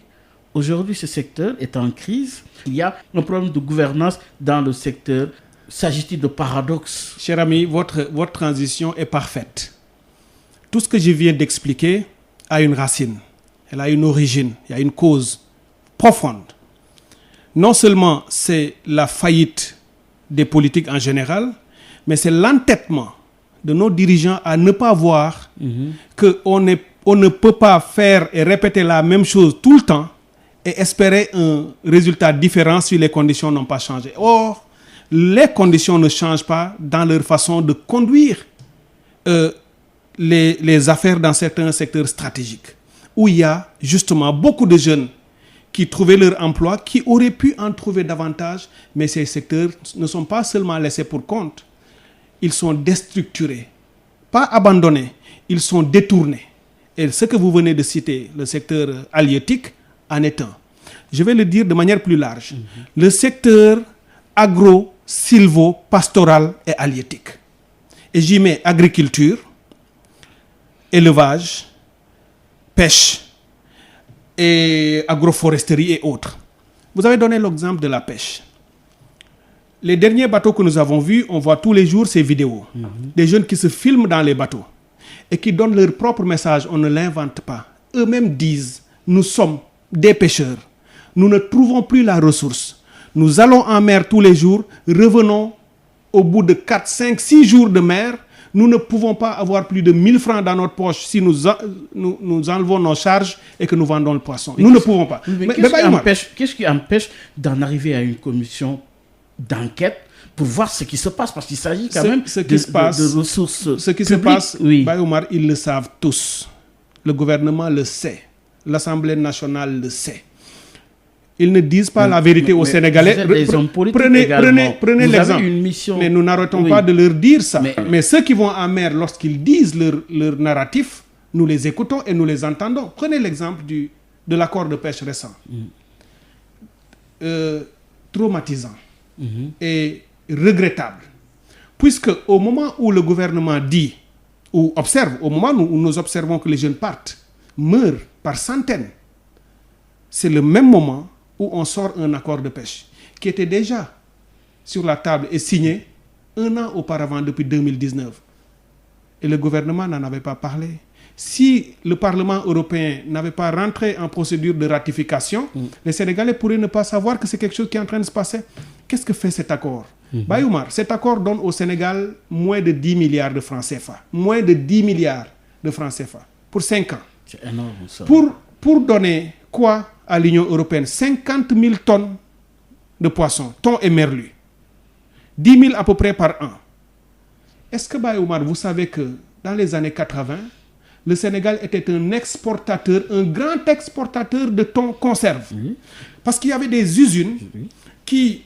Aujourd'hui, ce secteur est en crise. Il y a un problème de gouvernance dans le secteur. S'agit-il de paradoxe? Cher ami, votre transition est parfaite. Tout ce que je viens d'expliquer a une racine, elle a une origine, il y a une cause profonde. Non seulement c'est la faillite des politiques en général, mais c'est l'entêtement de nos dirigeants à ne pas voir qu'on ne peut pas faire et répéter la même chose tout le temps et espérer un résultat différent si les conditions n'ont pas changé. Or, les conditions ne changent pas dans leur façon de conduire les affaires dans certains secteurs stratégiques, où il y a justement beaucoup de jeunes qui trouvaient leur emploi, qui auraient pu en trouver davantage, mais ces secteurs ne sont pas seulement laissés pour compte, ils sont déstructurés, pas abandonnés, ils sont détournés. Et ce que vous venez de citer, le secteur halieutique, en est un. Je vais le dire de manière plus large. Le secteur agro-sylvo-pastoral et halieutique. Et j'y mets agriculture, élevage, pêche et agroforesterie et autres. Vous avez donné l'exemple de la pêche. Les derniers bateaux que nous avons vus, on voit tous les jours ces vidéos. Des jeunes qui se filment dans les bateaux et qui donnent leur propre message. On ne l'invente pas. Eux-mêmes disent, nous sommes des pêcheurs. Nous ne trouvons plus la ressource. Nous allons en mer tous les jours, revenons au bout de 4, 5, 6 jours de mer. Nous ne pouvons pas avoir plus de 1000 francs dans notre poche si nous enlevons nos charges et que nous vendons le poisson. Nous ne pouvons pas. Qu'est-ce qui empêche d'en arriver à une commission d'enquête pour voir ce qui se passe? Parce qu'il s'agit quand même de ressources Ce qui se passe, Bayoumar, ils le savent tous. Le gouvernement le sait. L'Assemblée nationale le sait. Ils ne disent pas la vérité aux Sénégalais. Prenez l'exemple. Mais nous n'arrêtons pas de leur dire ça. Mais ceux qui vont en mer, lorsqu'ils disent leur narratif, nous les écoutons et nous les entendons. Prenez l'exemple de l'accord de pêche récent. Traumatisant et regrettable. Puisque au moment où le gouvernement dit, ou observe, au moment où nous observons que les jeunes partent, meurent par centaines, c'est le même moment où on sort un accord de pêche qui était déjà sur la table et signé 1 an auparavant, depuis 2019. Et le gouvernement n'en avait pas parlé. Si le Parlement européen n'avait pas rentré en procédure de ratification, les Sénégalais pourraient ne pas savoir que c'est quelque chose qui est en train de se passer. Qu'est-ce que fait cet accord? Bayoumar, cet accord donne au Sénégal moins de 10 milliards de francs CFA. Moins de 10 milliards de francs CFA pour 5 ans. C'est énorme ça. Pour donner quoi à l'Union européenne? 50 000 tonnes de poissons, thon et merlu. 10 000 à peu près par an. Est-ce que, Bayoumar, vous savez que dans les années 80, le Sénégal était un exportateur, un grand exportateur de thon conserve? Parce qu'il y avait des usines qui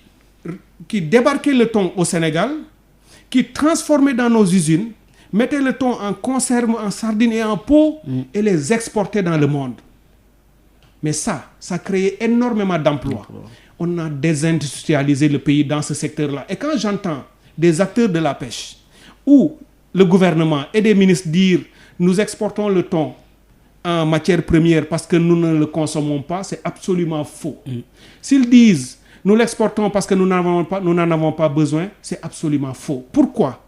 débarquaient le thon au Sénégal, qui transformaient dans nos usines, mettaient le thon en conserve, en sardines et en pot et les exportaient dans le monde. Mais ça créait énormément d'emplois. On a désindustrialisé le pays dans ce secteur-là. Et quand j'entends des acteurs de la pêche ou le gouvernement et des ministres dire nous exportons le thon en matière première parce que nous ne le consommons pas, c'est absolument faux. S'ils disent nous l'exportons parce que nous n'en avons pas besoin, c'est absolument faux. Pourquoi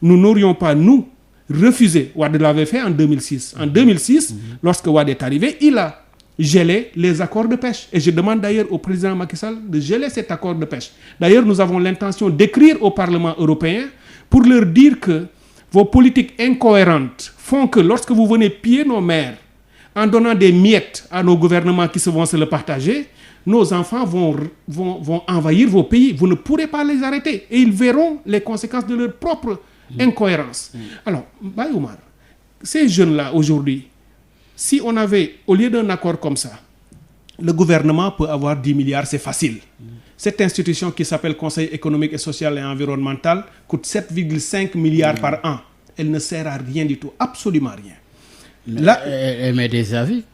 nous n'aurions pas, nous, refusé? Wade l'avait fait en 2006. En 2006, lorsque Wade est arrivé, il a gelé les accords de pêche. Et je demande d'ailleurs au président Macky Sall de geler cet accord de pêche. D'ailleurs, nous avons l'intention d'écrire au Parlement européen pour leur dire que vos politiques incohérentes font que lorsque vous venez piller nos mers en donnant des miettes à nos gouvernements qui vont se le partager, nos enfants vont envahir vos pays. Vous ne pourrez pas les arrêter. Et ils verront les conséquences de leur propre incohérence. Alors, Baye Oumar, ces jeunes-là, aujourd'hui, si on avait, au lieu d'un accord comme ça, le gouvernement peut avoir 10 milliards, c'est facile. Cette institution qui s'appelle Conseil économique et social et environnemental coûte 7,5 milliards par an. Elle ne sert à rien du tout, absolument rien. Là, elle met des avis.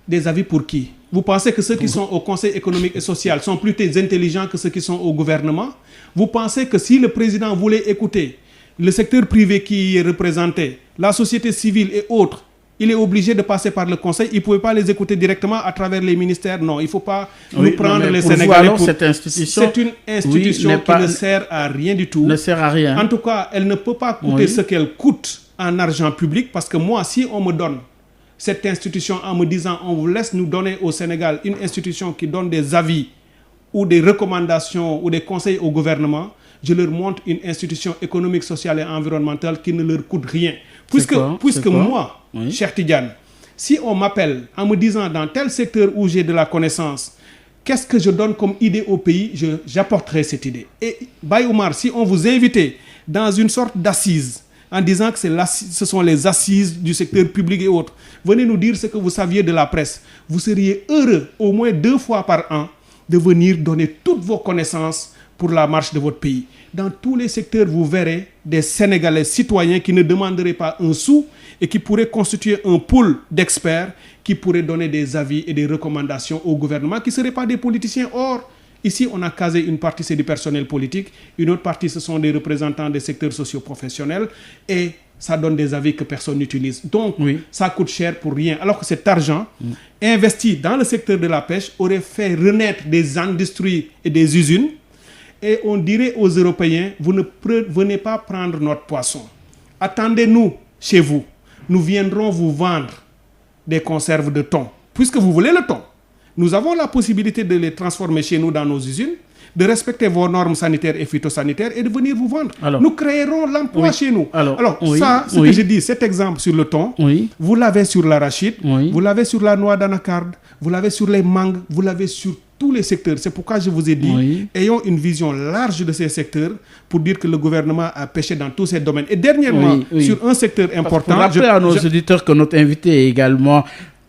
Des avis pour qui? Vous pensez que ceux qui sont au Conseil économique et social sont plus intelligents que ceux qui sont au gouvernement? Vous pensez que si le président voulait écouter le secteur privé qui est représenté, la société civile et autres, il est obligé de passer par le Conseil. Il ne pouvait pas les écouter directement à travers les ministères. Non, il ne faut pas nous prendre les Sénégalais pour... Cette institution, c'est une institution qui ne sert à rien du tout. Ne sert à rien. En tout cas, elle ne peut pas coûter ce qu'elle coûte en argent public, parce que moi, si on me donne cette institution en me disant on vous laisse nous donner au Sénégal une institution qui donne des avis ou des recommandations ou des conseils au gouvernement, je leur montre une institution économique, sociale et environnementale qui ne leur coûte rien. Puisque moi, Cheikh Tidiane, si on m'appelle en me disant dans tel secteur où j'ai de la connaissance, qu'est-ce que je donne comme idée au pays, j'apporterai cette idée. Et Baye Oumar, si on vous invitait dans une sorte d'assise, en disant que ce sont les assises du secteur public et autres, venez nous dire ce que vous saviez de la presse. Vous seriez heureux, au moins 2 fois par an, de venir donner toutes vos connaissances pour la marche de votre pays. Dans tous les secteurs, vous verrez des Sénégalais citoyens qui ne demanderaient pas un sou et qui pourraient constituer un pool d'experts qui pourraient donner des avis et des recommandations au gouvernement qui ne seraient pas des politiciens. Or, ici, on a casé une partie, c'est du personnel politique, une autre partie, ce sont des représentants des secteurs socio-professionnels et ça donne des avis que personne n'utilise. Donc, ça coûte cher pour rien. Alors que cet argent investi dans le secteur de la pêche aurait fait renaître des industries et des usines. Et on dirait aux Européens, vous ne venez pas prendre notre poisson. Attendez-nous chez vous. Nous viendrons vous vendre des conserves de thon. Puisque vous voulez le thon, nous avons la possibilité de les transformer chez nous dans nos usines, de respecter vos normes sanitaires et phytosanitaires et de venir vous vendre. Alors, nous créerons l'emploi chez nous. Alors ça, ce que je dis, cet exemple sur le thon, vous l'avez sur l'arachide, vous l'avez sur la noix d'anacarde, vous l'avez sur les mangues, vous l'avez sur tous les secteurs. C'est pourquoi je vous ai dit, ayons une vision large de ces secteurs pour dire que le gouvernement a pêché dans tous ces domaines. Et dernièrement, sur un secteur important... Pour rappeler à nos auditeurs que notre invité est également...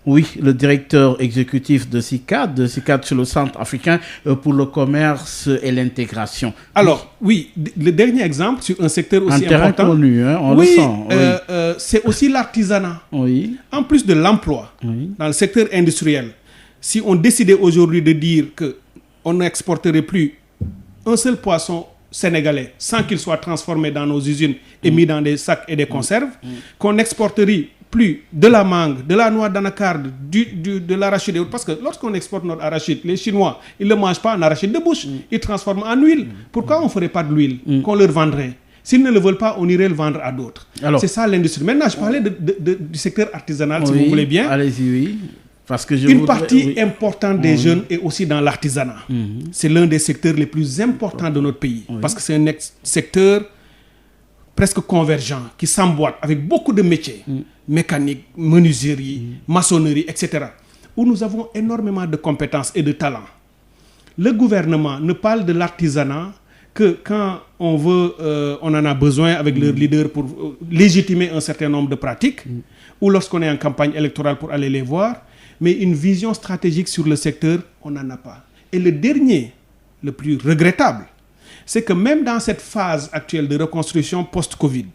le directeur exécutif de CICAD sur le Centre africain pour le commerce et l'intégration. Alors, le dernier exemple sur un secteur aussi important... connu, on le sent. C'est aussi l'artisanat. En plus de l'emploi, dans le secteur industriel, si on décidait aujourd'hui de dire qu'on n'exporterait plus un seul poisson sénégalais sans qu'il soit transformé dans nos usines et mis dans des sacs et des conserves, qu'on exporterait plus de la mangue, de la noix d'anacarde, de l'arachide. Parce que lorsqu'on exporte notre arachide, les Chinois, ils ne le mangent pas en arachide de bouche, ils transforment en huile. Pourquoi on ne ferait pas de l'huile qu'on leur vendrait? S'ils ne le veulent pas, on irait le vendre à d'autres. C'est ça l'industrie. Maintenant, je parlais du secteur artisanal, si vous voulez bien. Allez-y, Parce que une partie importante des jeunes est aussi dans l'artisanat. C'est l'un des secteurs les plus importants de notre pays. Parce que c'est un secteur presque convergent, qui s'emboîte avec beaucoup de métiers, mécanique, menuiserie, maçonnerie, etc., où nous avons énormément de compétences et de talents. Le gouvernement ne parle de l'artisanat que quand on en a besoin avec leurs leaders pour légitimer un certain nombre de pratiques, ou lorsqu'on est en campagne électorale pour aller les voir, mais une vision stratégique sur le secteur, on n'en a pas. Et le dernier, le plus regrettable, c'est que même dans cette phase actuelle de reconstruction post-Covid,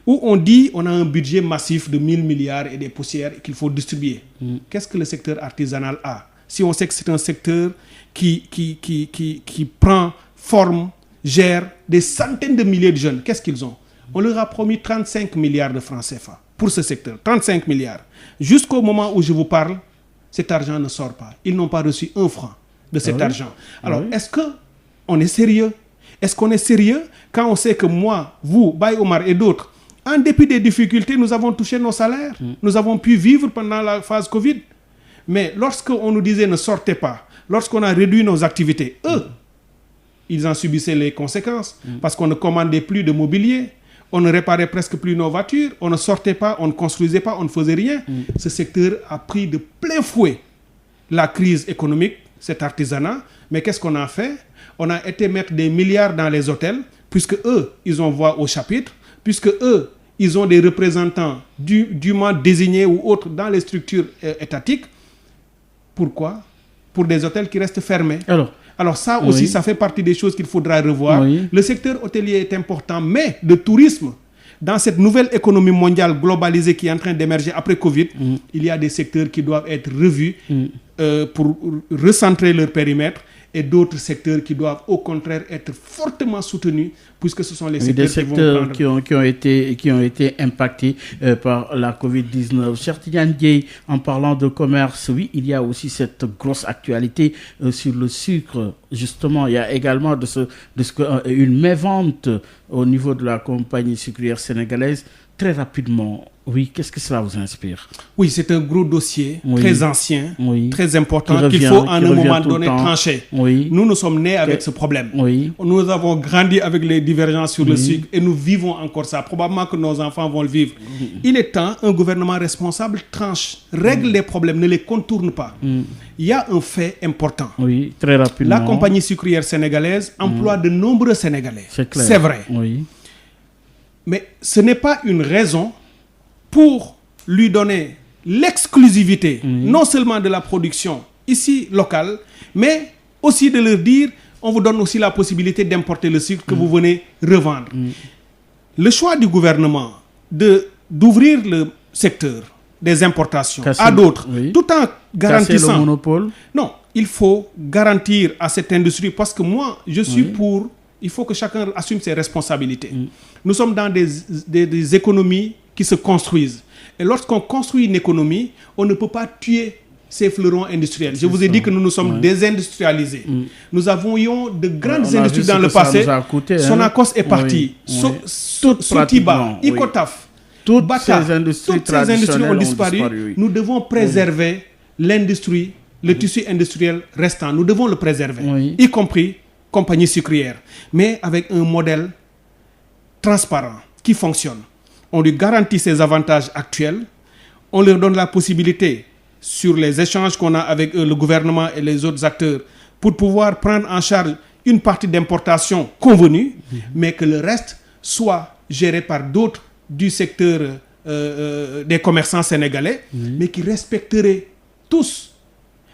où on dit qu'on a un budget massif de 1000 milliards et des poussières qu'il faut distribuer, qu'est-ce que le secteur artisanal a? Si on sait que c'est un secteur qui prend forme, gère des centaines de milliers de jeunes, qu'est-ce qu'ils ont? On leur a promis 35 milliards de francs CFA pour ce secteur, 35 milliards. Jusqu'au moment où je vous parle, cet argent ne sort pas. Ils n'ont pas reçu un franc de cet argent. Alors, est-ce qu'on est sérieux? Est-ce qu'on est sérieux quand on sait que moi, vous, Baye Oumar et d'autres, en dépit des difficultés, nous avons touché nos salaires. Nous avons pu vivre pendant la phase Covid. Mais lorsqu'on nous disait ne sortez pas, lorsqu'on a réduit nos activités, eux, ils en subissaient les conséquences. Parce qu'on ne commandait plus de mobilier, on ne réparait presque plus nos voitures, on ne sortait pas, on ne construisait pas, on ne faisait rien. Ce secteur a pris de plein fouet la crise économique cet artisanat. Mais qu'est-ce qu'on a fait? On a été mettre des milliards dans les hôtels, puisque eux, ils ont voix au chapitre, puisque eux, ils ont des représentants dûment désignés ou autres dans les structures étatiques. Pourquoi? Pour des hôtels qui restent fermés. Alors ça aussi, ça fait partie des choses qu'il faudra revoir. Le secteur hôtelier est important, mais le tourisme, dans cette nouvelle économie mondiale globalisée qui est en train d'émerger après Covid, il y a des secteurs qui doivent être revus pour recentrer leur périmètre, et d'autres secteurs qui doivent au contraire être fortement soutenus, puisque ce sont les secteurs qui ont été impactés par la Covid-19. Cher Tidiane Dièye, en parlant de commerce, oui, il y a aussi cette grosse actualité sur le sucre. Justement, il y a également une mévente au niveau de la compagnie sucrière sénégalaise. Très rapidement, oui, qu'est-ce que cela vous inspire? Oui, c'est un gros dossier, très ancien, très important, qu'il faut à un moment donné trancher. Nous sommes nés avec ce problème. Nous avons grandi avec les divergences sur le sucre et nous vivons encore ça. Probablement que nos enfants vont le vivre. Il est temps, un gouvernement responsable tranche, règle les problèmes, ne les contourne pas. Il y a un fait important. Oui, très rapidement. La compagnie sucrière sénégalaise emploie de nombreux Sénégalais. C'est vrai. Mais ce n'est pas une raison pour lui donner l'exclusivité, non seulement de la production ici locale, mais aussi de leur dire, on vous donne aussi la possibilité d'importer le sucre que vous venez revendre. Le choix du gouvernement d'ouvrir le secteur des importations à d'autres, tout en garantissant... le monopole. Non, il faut garantir à cette industrie, parce que moi, je suis pour... Il faut que chacun assume ses responsabilités. Nous sommes dans des économies qui se construisent. Et lorsqu'on construit une économie, on ne peut pas tuer ces fleurons industriels. Je vous ai dit que nous nous sommes désindustrialisés. Nous avions de grandes industries dans le passé. Sonacos est parti. Sotiba, Icotaf, Bata, toutes ces industries ont disparu. Nous devons préserver l'industrie, le tissu industriel restant. Nous devons le préserver, y compris compagnie sucrière, mais avec un modèle transparent qui fonctionne. On lui garantit ses avantages actuels, on leur donne la possibilité sur les échanges qu'on a avec eux, le gouvernement et les autres acteurs, pour pouvoir prendre en charge une partie d'importation convenue, mais que le reste soit géré par d'autres du secteur des commerçants sénégalais, mais qui respecteraient tous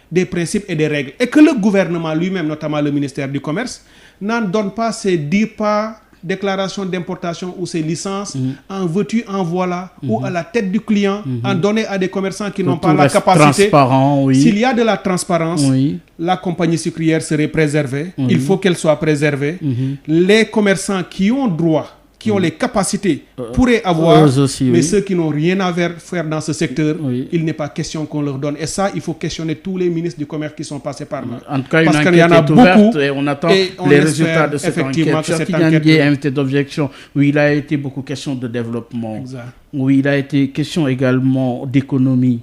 des principes et des règles. Et que le gouvernement lui-même, notamment le ministère du Commerce, n'en donne pas ses 10 pas déclaration d'importation ou ses licences en veux-tu, en voilà, ou à la tête du client, en donner à des commerçants qui n'ont pas la capacité. S'il y a de la transparence, la compagnie sucrière serait préservée. Il faut qu'elle soit préservée. Les commerçants qui ont droit, qui ont les capacités, pourraient avoir, mais ceux qui n'ont rien à faire dans ce secteur, il n'est pas question qu'on leur donne. Et ça, il faut questionner tous les ministres du commerce qui sont passés par là. En tout cas, une enquête est ouverte et on attend les résultats de cette enquête. Cette enquête est invité d'objection. Oui, il a été beaucoup question de développement. Oui, il a été question également d'économie.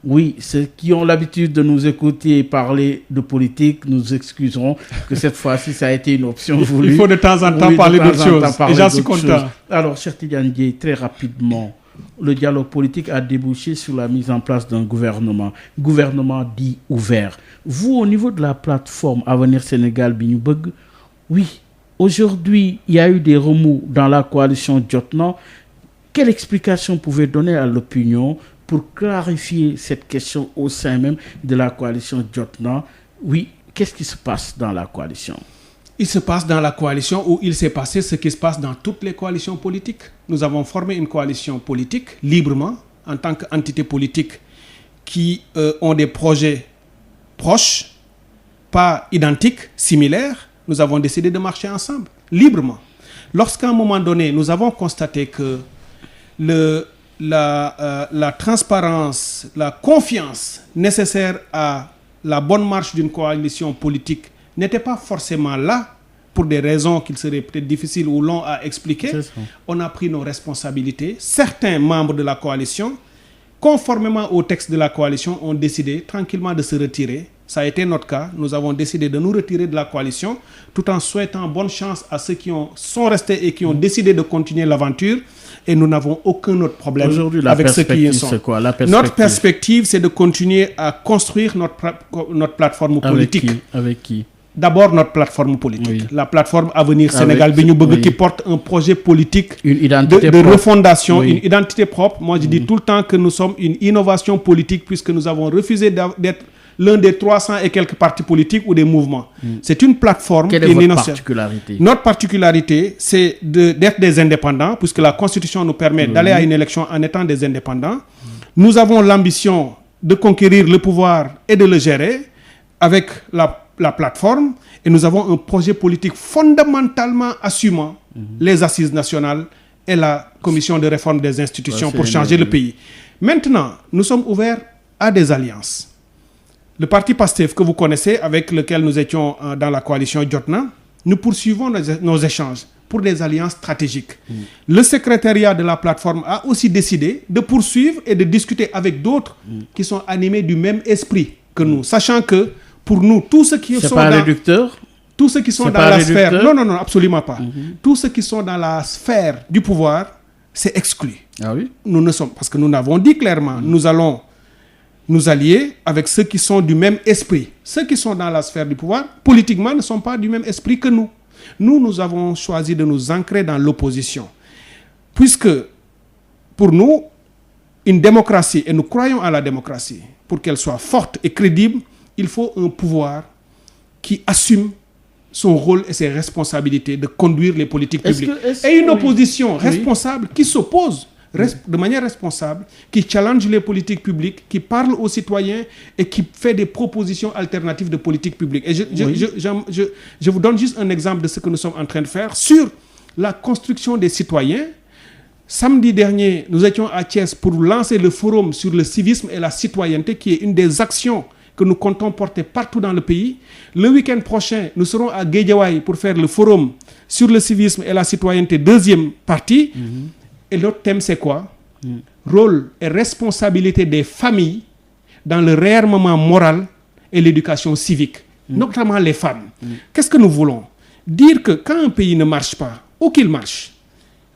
Oui, ceux qui ont l'habitude de nous écouter parler de politique, nous excuserons que cette fois-ci, ça a été une option voulue. Il faut de temps en temps parler d'autres choses. Et j'en suis content. Alors, cher Tidiane Dièye, très rapidement, le dialogue politique a débouché sur la mise en place d'un gouvernement dit ouvert. Vous, au niveau de la plateforme Avenir Sénégal Bignubug, oui, aujourd'hui, il y a eu des remous dans la coalition Jotna. Quelle explication pouvez-vous donner à l'opinion pour clarifier cette question au sein même de la coalition Jotna? Oui, qu'est-ce qui se passe dans la coalition? Il se passe dans la coalition où il s'est passé ce qui se passe dans toutes les coalitions politiques. Nous avons formé une coalition politique librement, en tant qu'entité politique qui ont des projets proches, pas identiques, similaires. Nous avons décidé de marcher ensemble, librement. Lorsqu'à un moment donné, nous avons constaté que la transparence, la confiance nécessaire à la bonne marche d'une coalition politique n'était pas forcément là pour des raisons qu'il serait peut-être difficile ou long à expliquer. On a pris nos responsabilités. Certains membres de la coalition, conformément au texte de la coalition, ont décidé tranquillement de se retirer. Ça a été notre cas. Nous avons décidé de nous retirer de la coalition tout en souhaitant bonne chance à ceux qui sont restés et qui ont décidé de continuer l'aventure. et nous n'avons aucun autre problème avec ceux qui y sont. C'est quoi, notre perspective, c'est de continuer à construire notre plateforme politique. Avec qui? D'abord, notre plateforme politique. La plateforme Avenir Sénégal, qui porte un projet politique de refondation, une identité propre. Moi, je dis tout le temps que nous sommes une innovation politique puisque nous avons refusé d'être l'un des 300 et quelques partis politiques ou des mouvements. C'est une plateforme. Quelle est votre particularité? Notre particularité, c'est d'être des indépendants puisque la Constitution nous permet d'aller à une élection en étant des indépendants. Nous avons l'ambition de conquérir le pouvoir et de le gérer avec la plateforme, et nous avons un projet politique fondamentalement assumant les assises nationales et la commission de réforme des institutions pour changer le pays. Maintenant, nous sommes ouverts à des alliances. Le parti PASTEF que vous connaissez, avec lequel nous étions dans la coalition Jotna, nous poursuivons nos échanges pour des alliances stratégiques. Le secrétariat de la plateforme a aussi décidé de poursuivre et de discuter avec d'autres qui sont animés du même esprit que nous, sachant que pour nous, tous ceux qui sont dans la sphère... Non, absolument pas. Tous ceux qui sont dans la sphère du pouvoir, c'est exclu. Ah oui? Nous ne sommes... Parce que nous l'avons dit clairement, nous allons nous allier avec ceux qui sont du même esprit. Ceux qui sont dans la sphère du pouvoir, politiquement, ne sont pas du même esprit que nous. Nous avons choisi de nous ancrer dans l'opposition. Puisque, pour nous, une démocratie, et nous croyons à la démocratie, pour qu'elle soit forte et crédible, il faut un pouvoir qui assume son rôle et ses responsabilités de conduire les politiques publiques. Et une opposition responsable qui s'oppose de manière responsable, qui challenge les politiques publiques, qui parle aux citoyens et qui fait des propositions alternatives de politique publique. Et je vous donne juste un exemple de ce que nous sommes en train de faire sur la construction des citoyens. Samedi dernier, nous étions à Thiès pour lancer le forum sur le civisme et la citoyenneté, qui est une des actions que nous comptons porter partout dans le pays. Le week-end prochain, nous serons à Guédiawaye pour faire le forum sur le civisme et la citoyenneté, deuxième partie. Et l'autre thème, c'est quoi? Rôle et responsabilité des familles dans le réarmement moral et l'éducation civique, notamment les femmes. Qu'est-ce que nous voulons? Dire que quand un pays ne marche pas, ou qu'il marche,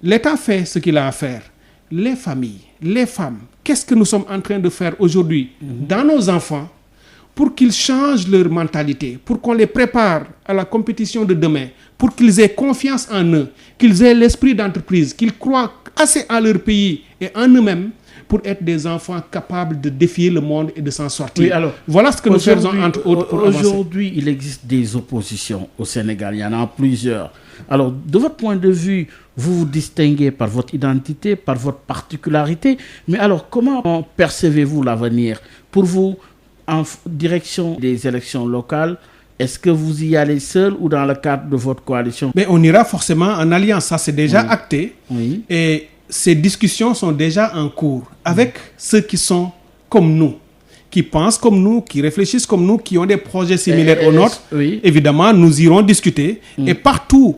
l'État fait ce qu'il a à faire. Les familles, les femmes, qu'est-ce que nous sommes en train de faire aujourd'hui dans nos enfants pour qu'ils changent leur mentalité, pour qu'on les prépare à la compétition de demain, pour qu'ils aient confiance en eux, qu'ils aient l'esprit d'entreprise, qu'ils croient assez en leur pays et en eux-mêmes pour être des enfants capables de défier le monde et de s'en sortir. Oui, alors, voilà ce que nous faisons entre autres pour avancer. Aujourd'hui, il existe des oppositions au Sénégal, il y en a plusieurs. Alors, de votre point de vue, vous vous distinguez par votre identité, par votre particularité, mais alors comment percevez-vous l'avenir? Pour vous, en direction des élections locales, est-ce que vous y allez seul ou dans le cadre de votre coalition? Mais on ira forcément en alliance, ça c'est déjà acté. Et ces discussions sont déjà en cours avec ceux qui sont comme nous, qui pensent comme nous, qui réfléchissent comme nous, qui ont des projets similaires aux nôtres. Évidemment, nous irons discuter. Et partout,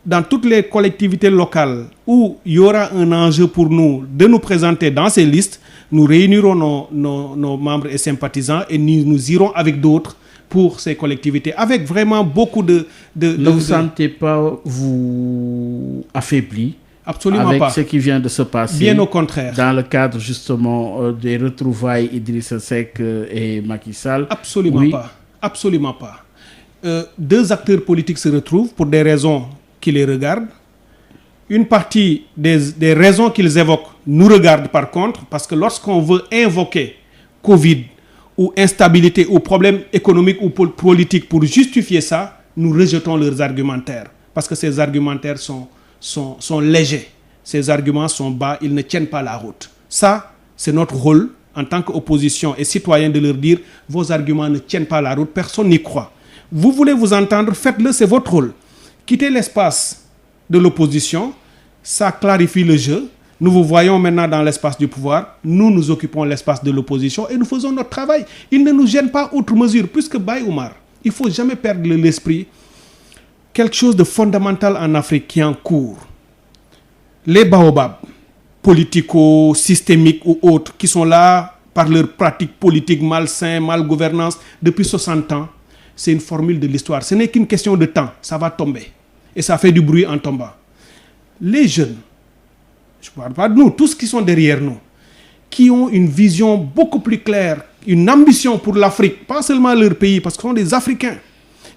dans toutes les collectivités locales où il y aura un enjeu pour nous de nous présenter dans ces listes, nous réunirons nos membres et sympathisants et nous irons avec d'autres pour ces collectivités, avec vraiment beaucoup de... Ne vous sentez pas vous affaibli? Absolument avec pas. Ce qui vient de se passer. Bien au contraire. Dans le cadre justement des retrouvailles Idrissa Seck et Macky Sall. Absolument pas. Absolument pas. Deux acteurs politiques se retrouvent pour des raisons qui les regardent. Une partie des raisons qu'ils évoquent nous regarde par contre, parce que lorsqu'on veut invoquer Covid ou instabilité ou problèmes économiques ou politiques pour justifier ça, nous rejetons leurs argumentaires. Parce que ces argumentaires sont légers. Ces arguments sont bas, ils ne tiennent pas la route. Ça, c'est notre rôle en tant qu'opposition et citoyen de leur dire « Vos arguments ne tiennent pas la route, personne n'y croit. Vous voulez vous entendre, faites-le, c'est votre rôle. Quittez l'espace de l'opposition, ça clarifie le jeu. Nous vous voyons maintenant dans l'espace du pouvoir. Nous nous occupons de l'espace de l'opposition et nous faisons notre travail. Il ne nous gêne pas outre mesure, puisque Baye Oumar, il ne faut jamais perdre l'esprit. Quelque chose de fondamental en Afrique qui est en cours. Les baobabs, politico-systémiques ou autres, qui sont là par leurs pratiques politiques malsaines, mal-gouvernance, depuis 60 ans, c'est une formule de l'histoire. Ce n'est qu'une question de temps. Ça va tomber. Et ça fait du bruit en tombant. Les jeunes, je ne parle pas de nous, tous qui sont derrière nous, qui ont une vision beaucoup plus claire, une ambition pour l'Afrique, pas seulement leur pays, parce que ce sont des Africains,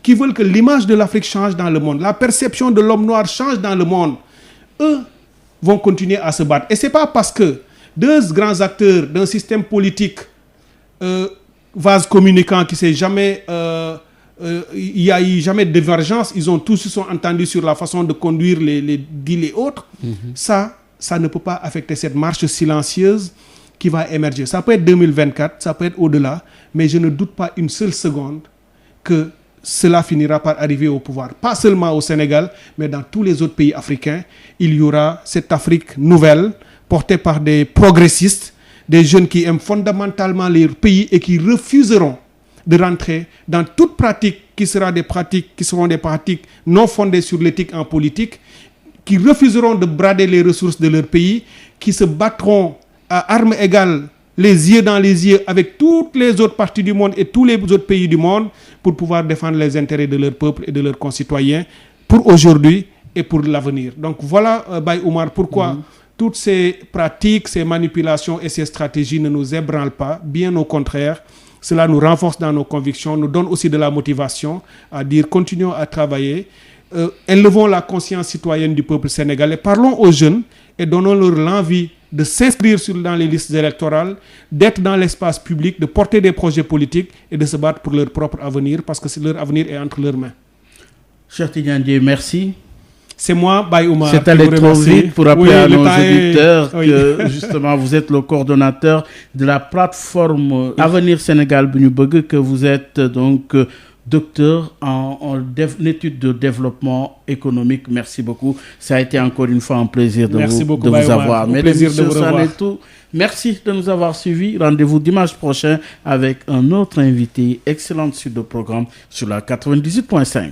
qui veulent que l'image de l'Afrique change dans le monde, la perception de l'homme noir change dans le monde, eux vont continuer à se battre. Et ce n'est pas parce que deux grands acteurs d'un système politique vase communicant qui s'est jamais... il n'y a eu jamais de divergence, ils ont tous se sont entendus sur la façon de conduire les deals et autres. Ça ne peut pas affecter cette marche silencieuse qui va émerger. Ça peut être 2024, ça peut être au-delà, mais je ne doute pas une seule seconde que cela finira par arriver au pouvoir. Pas seulement au Sénégal, mais dans tous les autres pays africains. Il y aura cette Afrique nouvelle, portée par des progressistes, des jeunes qui aiment fondamentalement leur pays et qui refuseront de rentrer dans toute pratique qui seront des pratiques non fondées sur l'éthique en politique, qui refuseront de brader les ressources de leur pays, qui se battront à armes égales, les yeux dans les yeux, avec toutes les autres parties du monde et tous les autres pays du monde pour pouvoir défendre les intérêts de leur peuple et de leurs concitoyens pour aujourd'hui et pour l'avenir. Donc voilà, Baye Oumar, pourquoi toutes ces pratiques, ces manipulations et ces stratégies ne nous ébranlent pas, bien au contraire. Cela nous renforce dans nos convictions, nous donne aussi de la motivation à dire continuons à travailler, élevons la conscience citoyenne du peuple sénégalais, parlons aux jeunes et donnons-leur l'envie de s'inscrire dans les listes électorales, d'être dans l'espace public, de porter des projets politiques et de se battre pour leur propre avenir parce que leur avenir est entre leurs mains. Cher Tidiane Dièye, merci. C'est moi, Baye Oumar. C'est allé trop vite pour rappeler à nos auditeurs que justement vous êtes le coordonnateur de la plateforme Avenir Sénégal bu ñu bëgg, que vous êtes donc docteur en études de développement économique. Merci beaucoup. Ça a été encore une fois un plaisir de vous avoir. Mesdames et messieurs, ça n'est tout. Merci de nous avoir suivis. Rendez-vous dimanche prochain avec un autre invité. Excellente suite de programme sur la 98.5.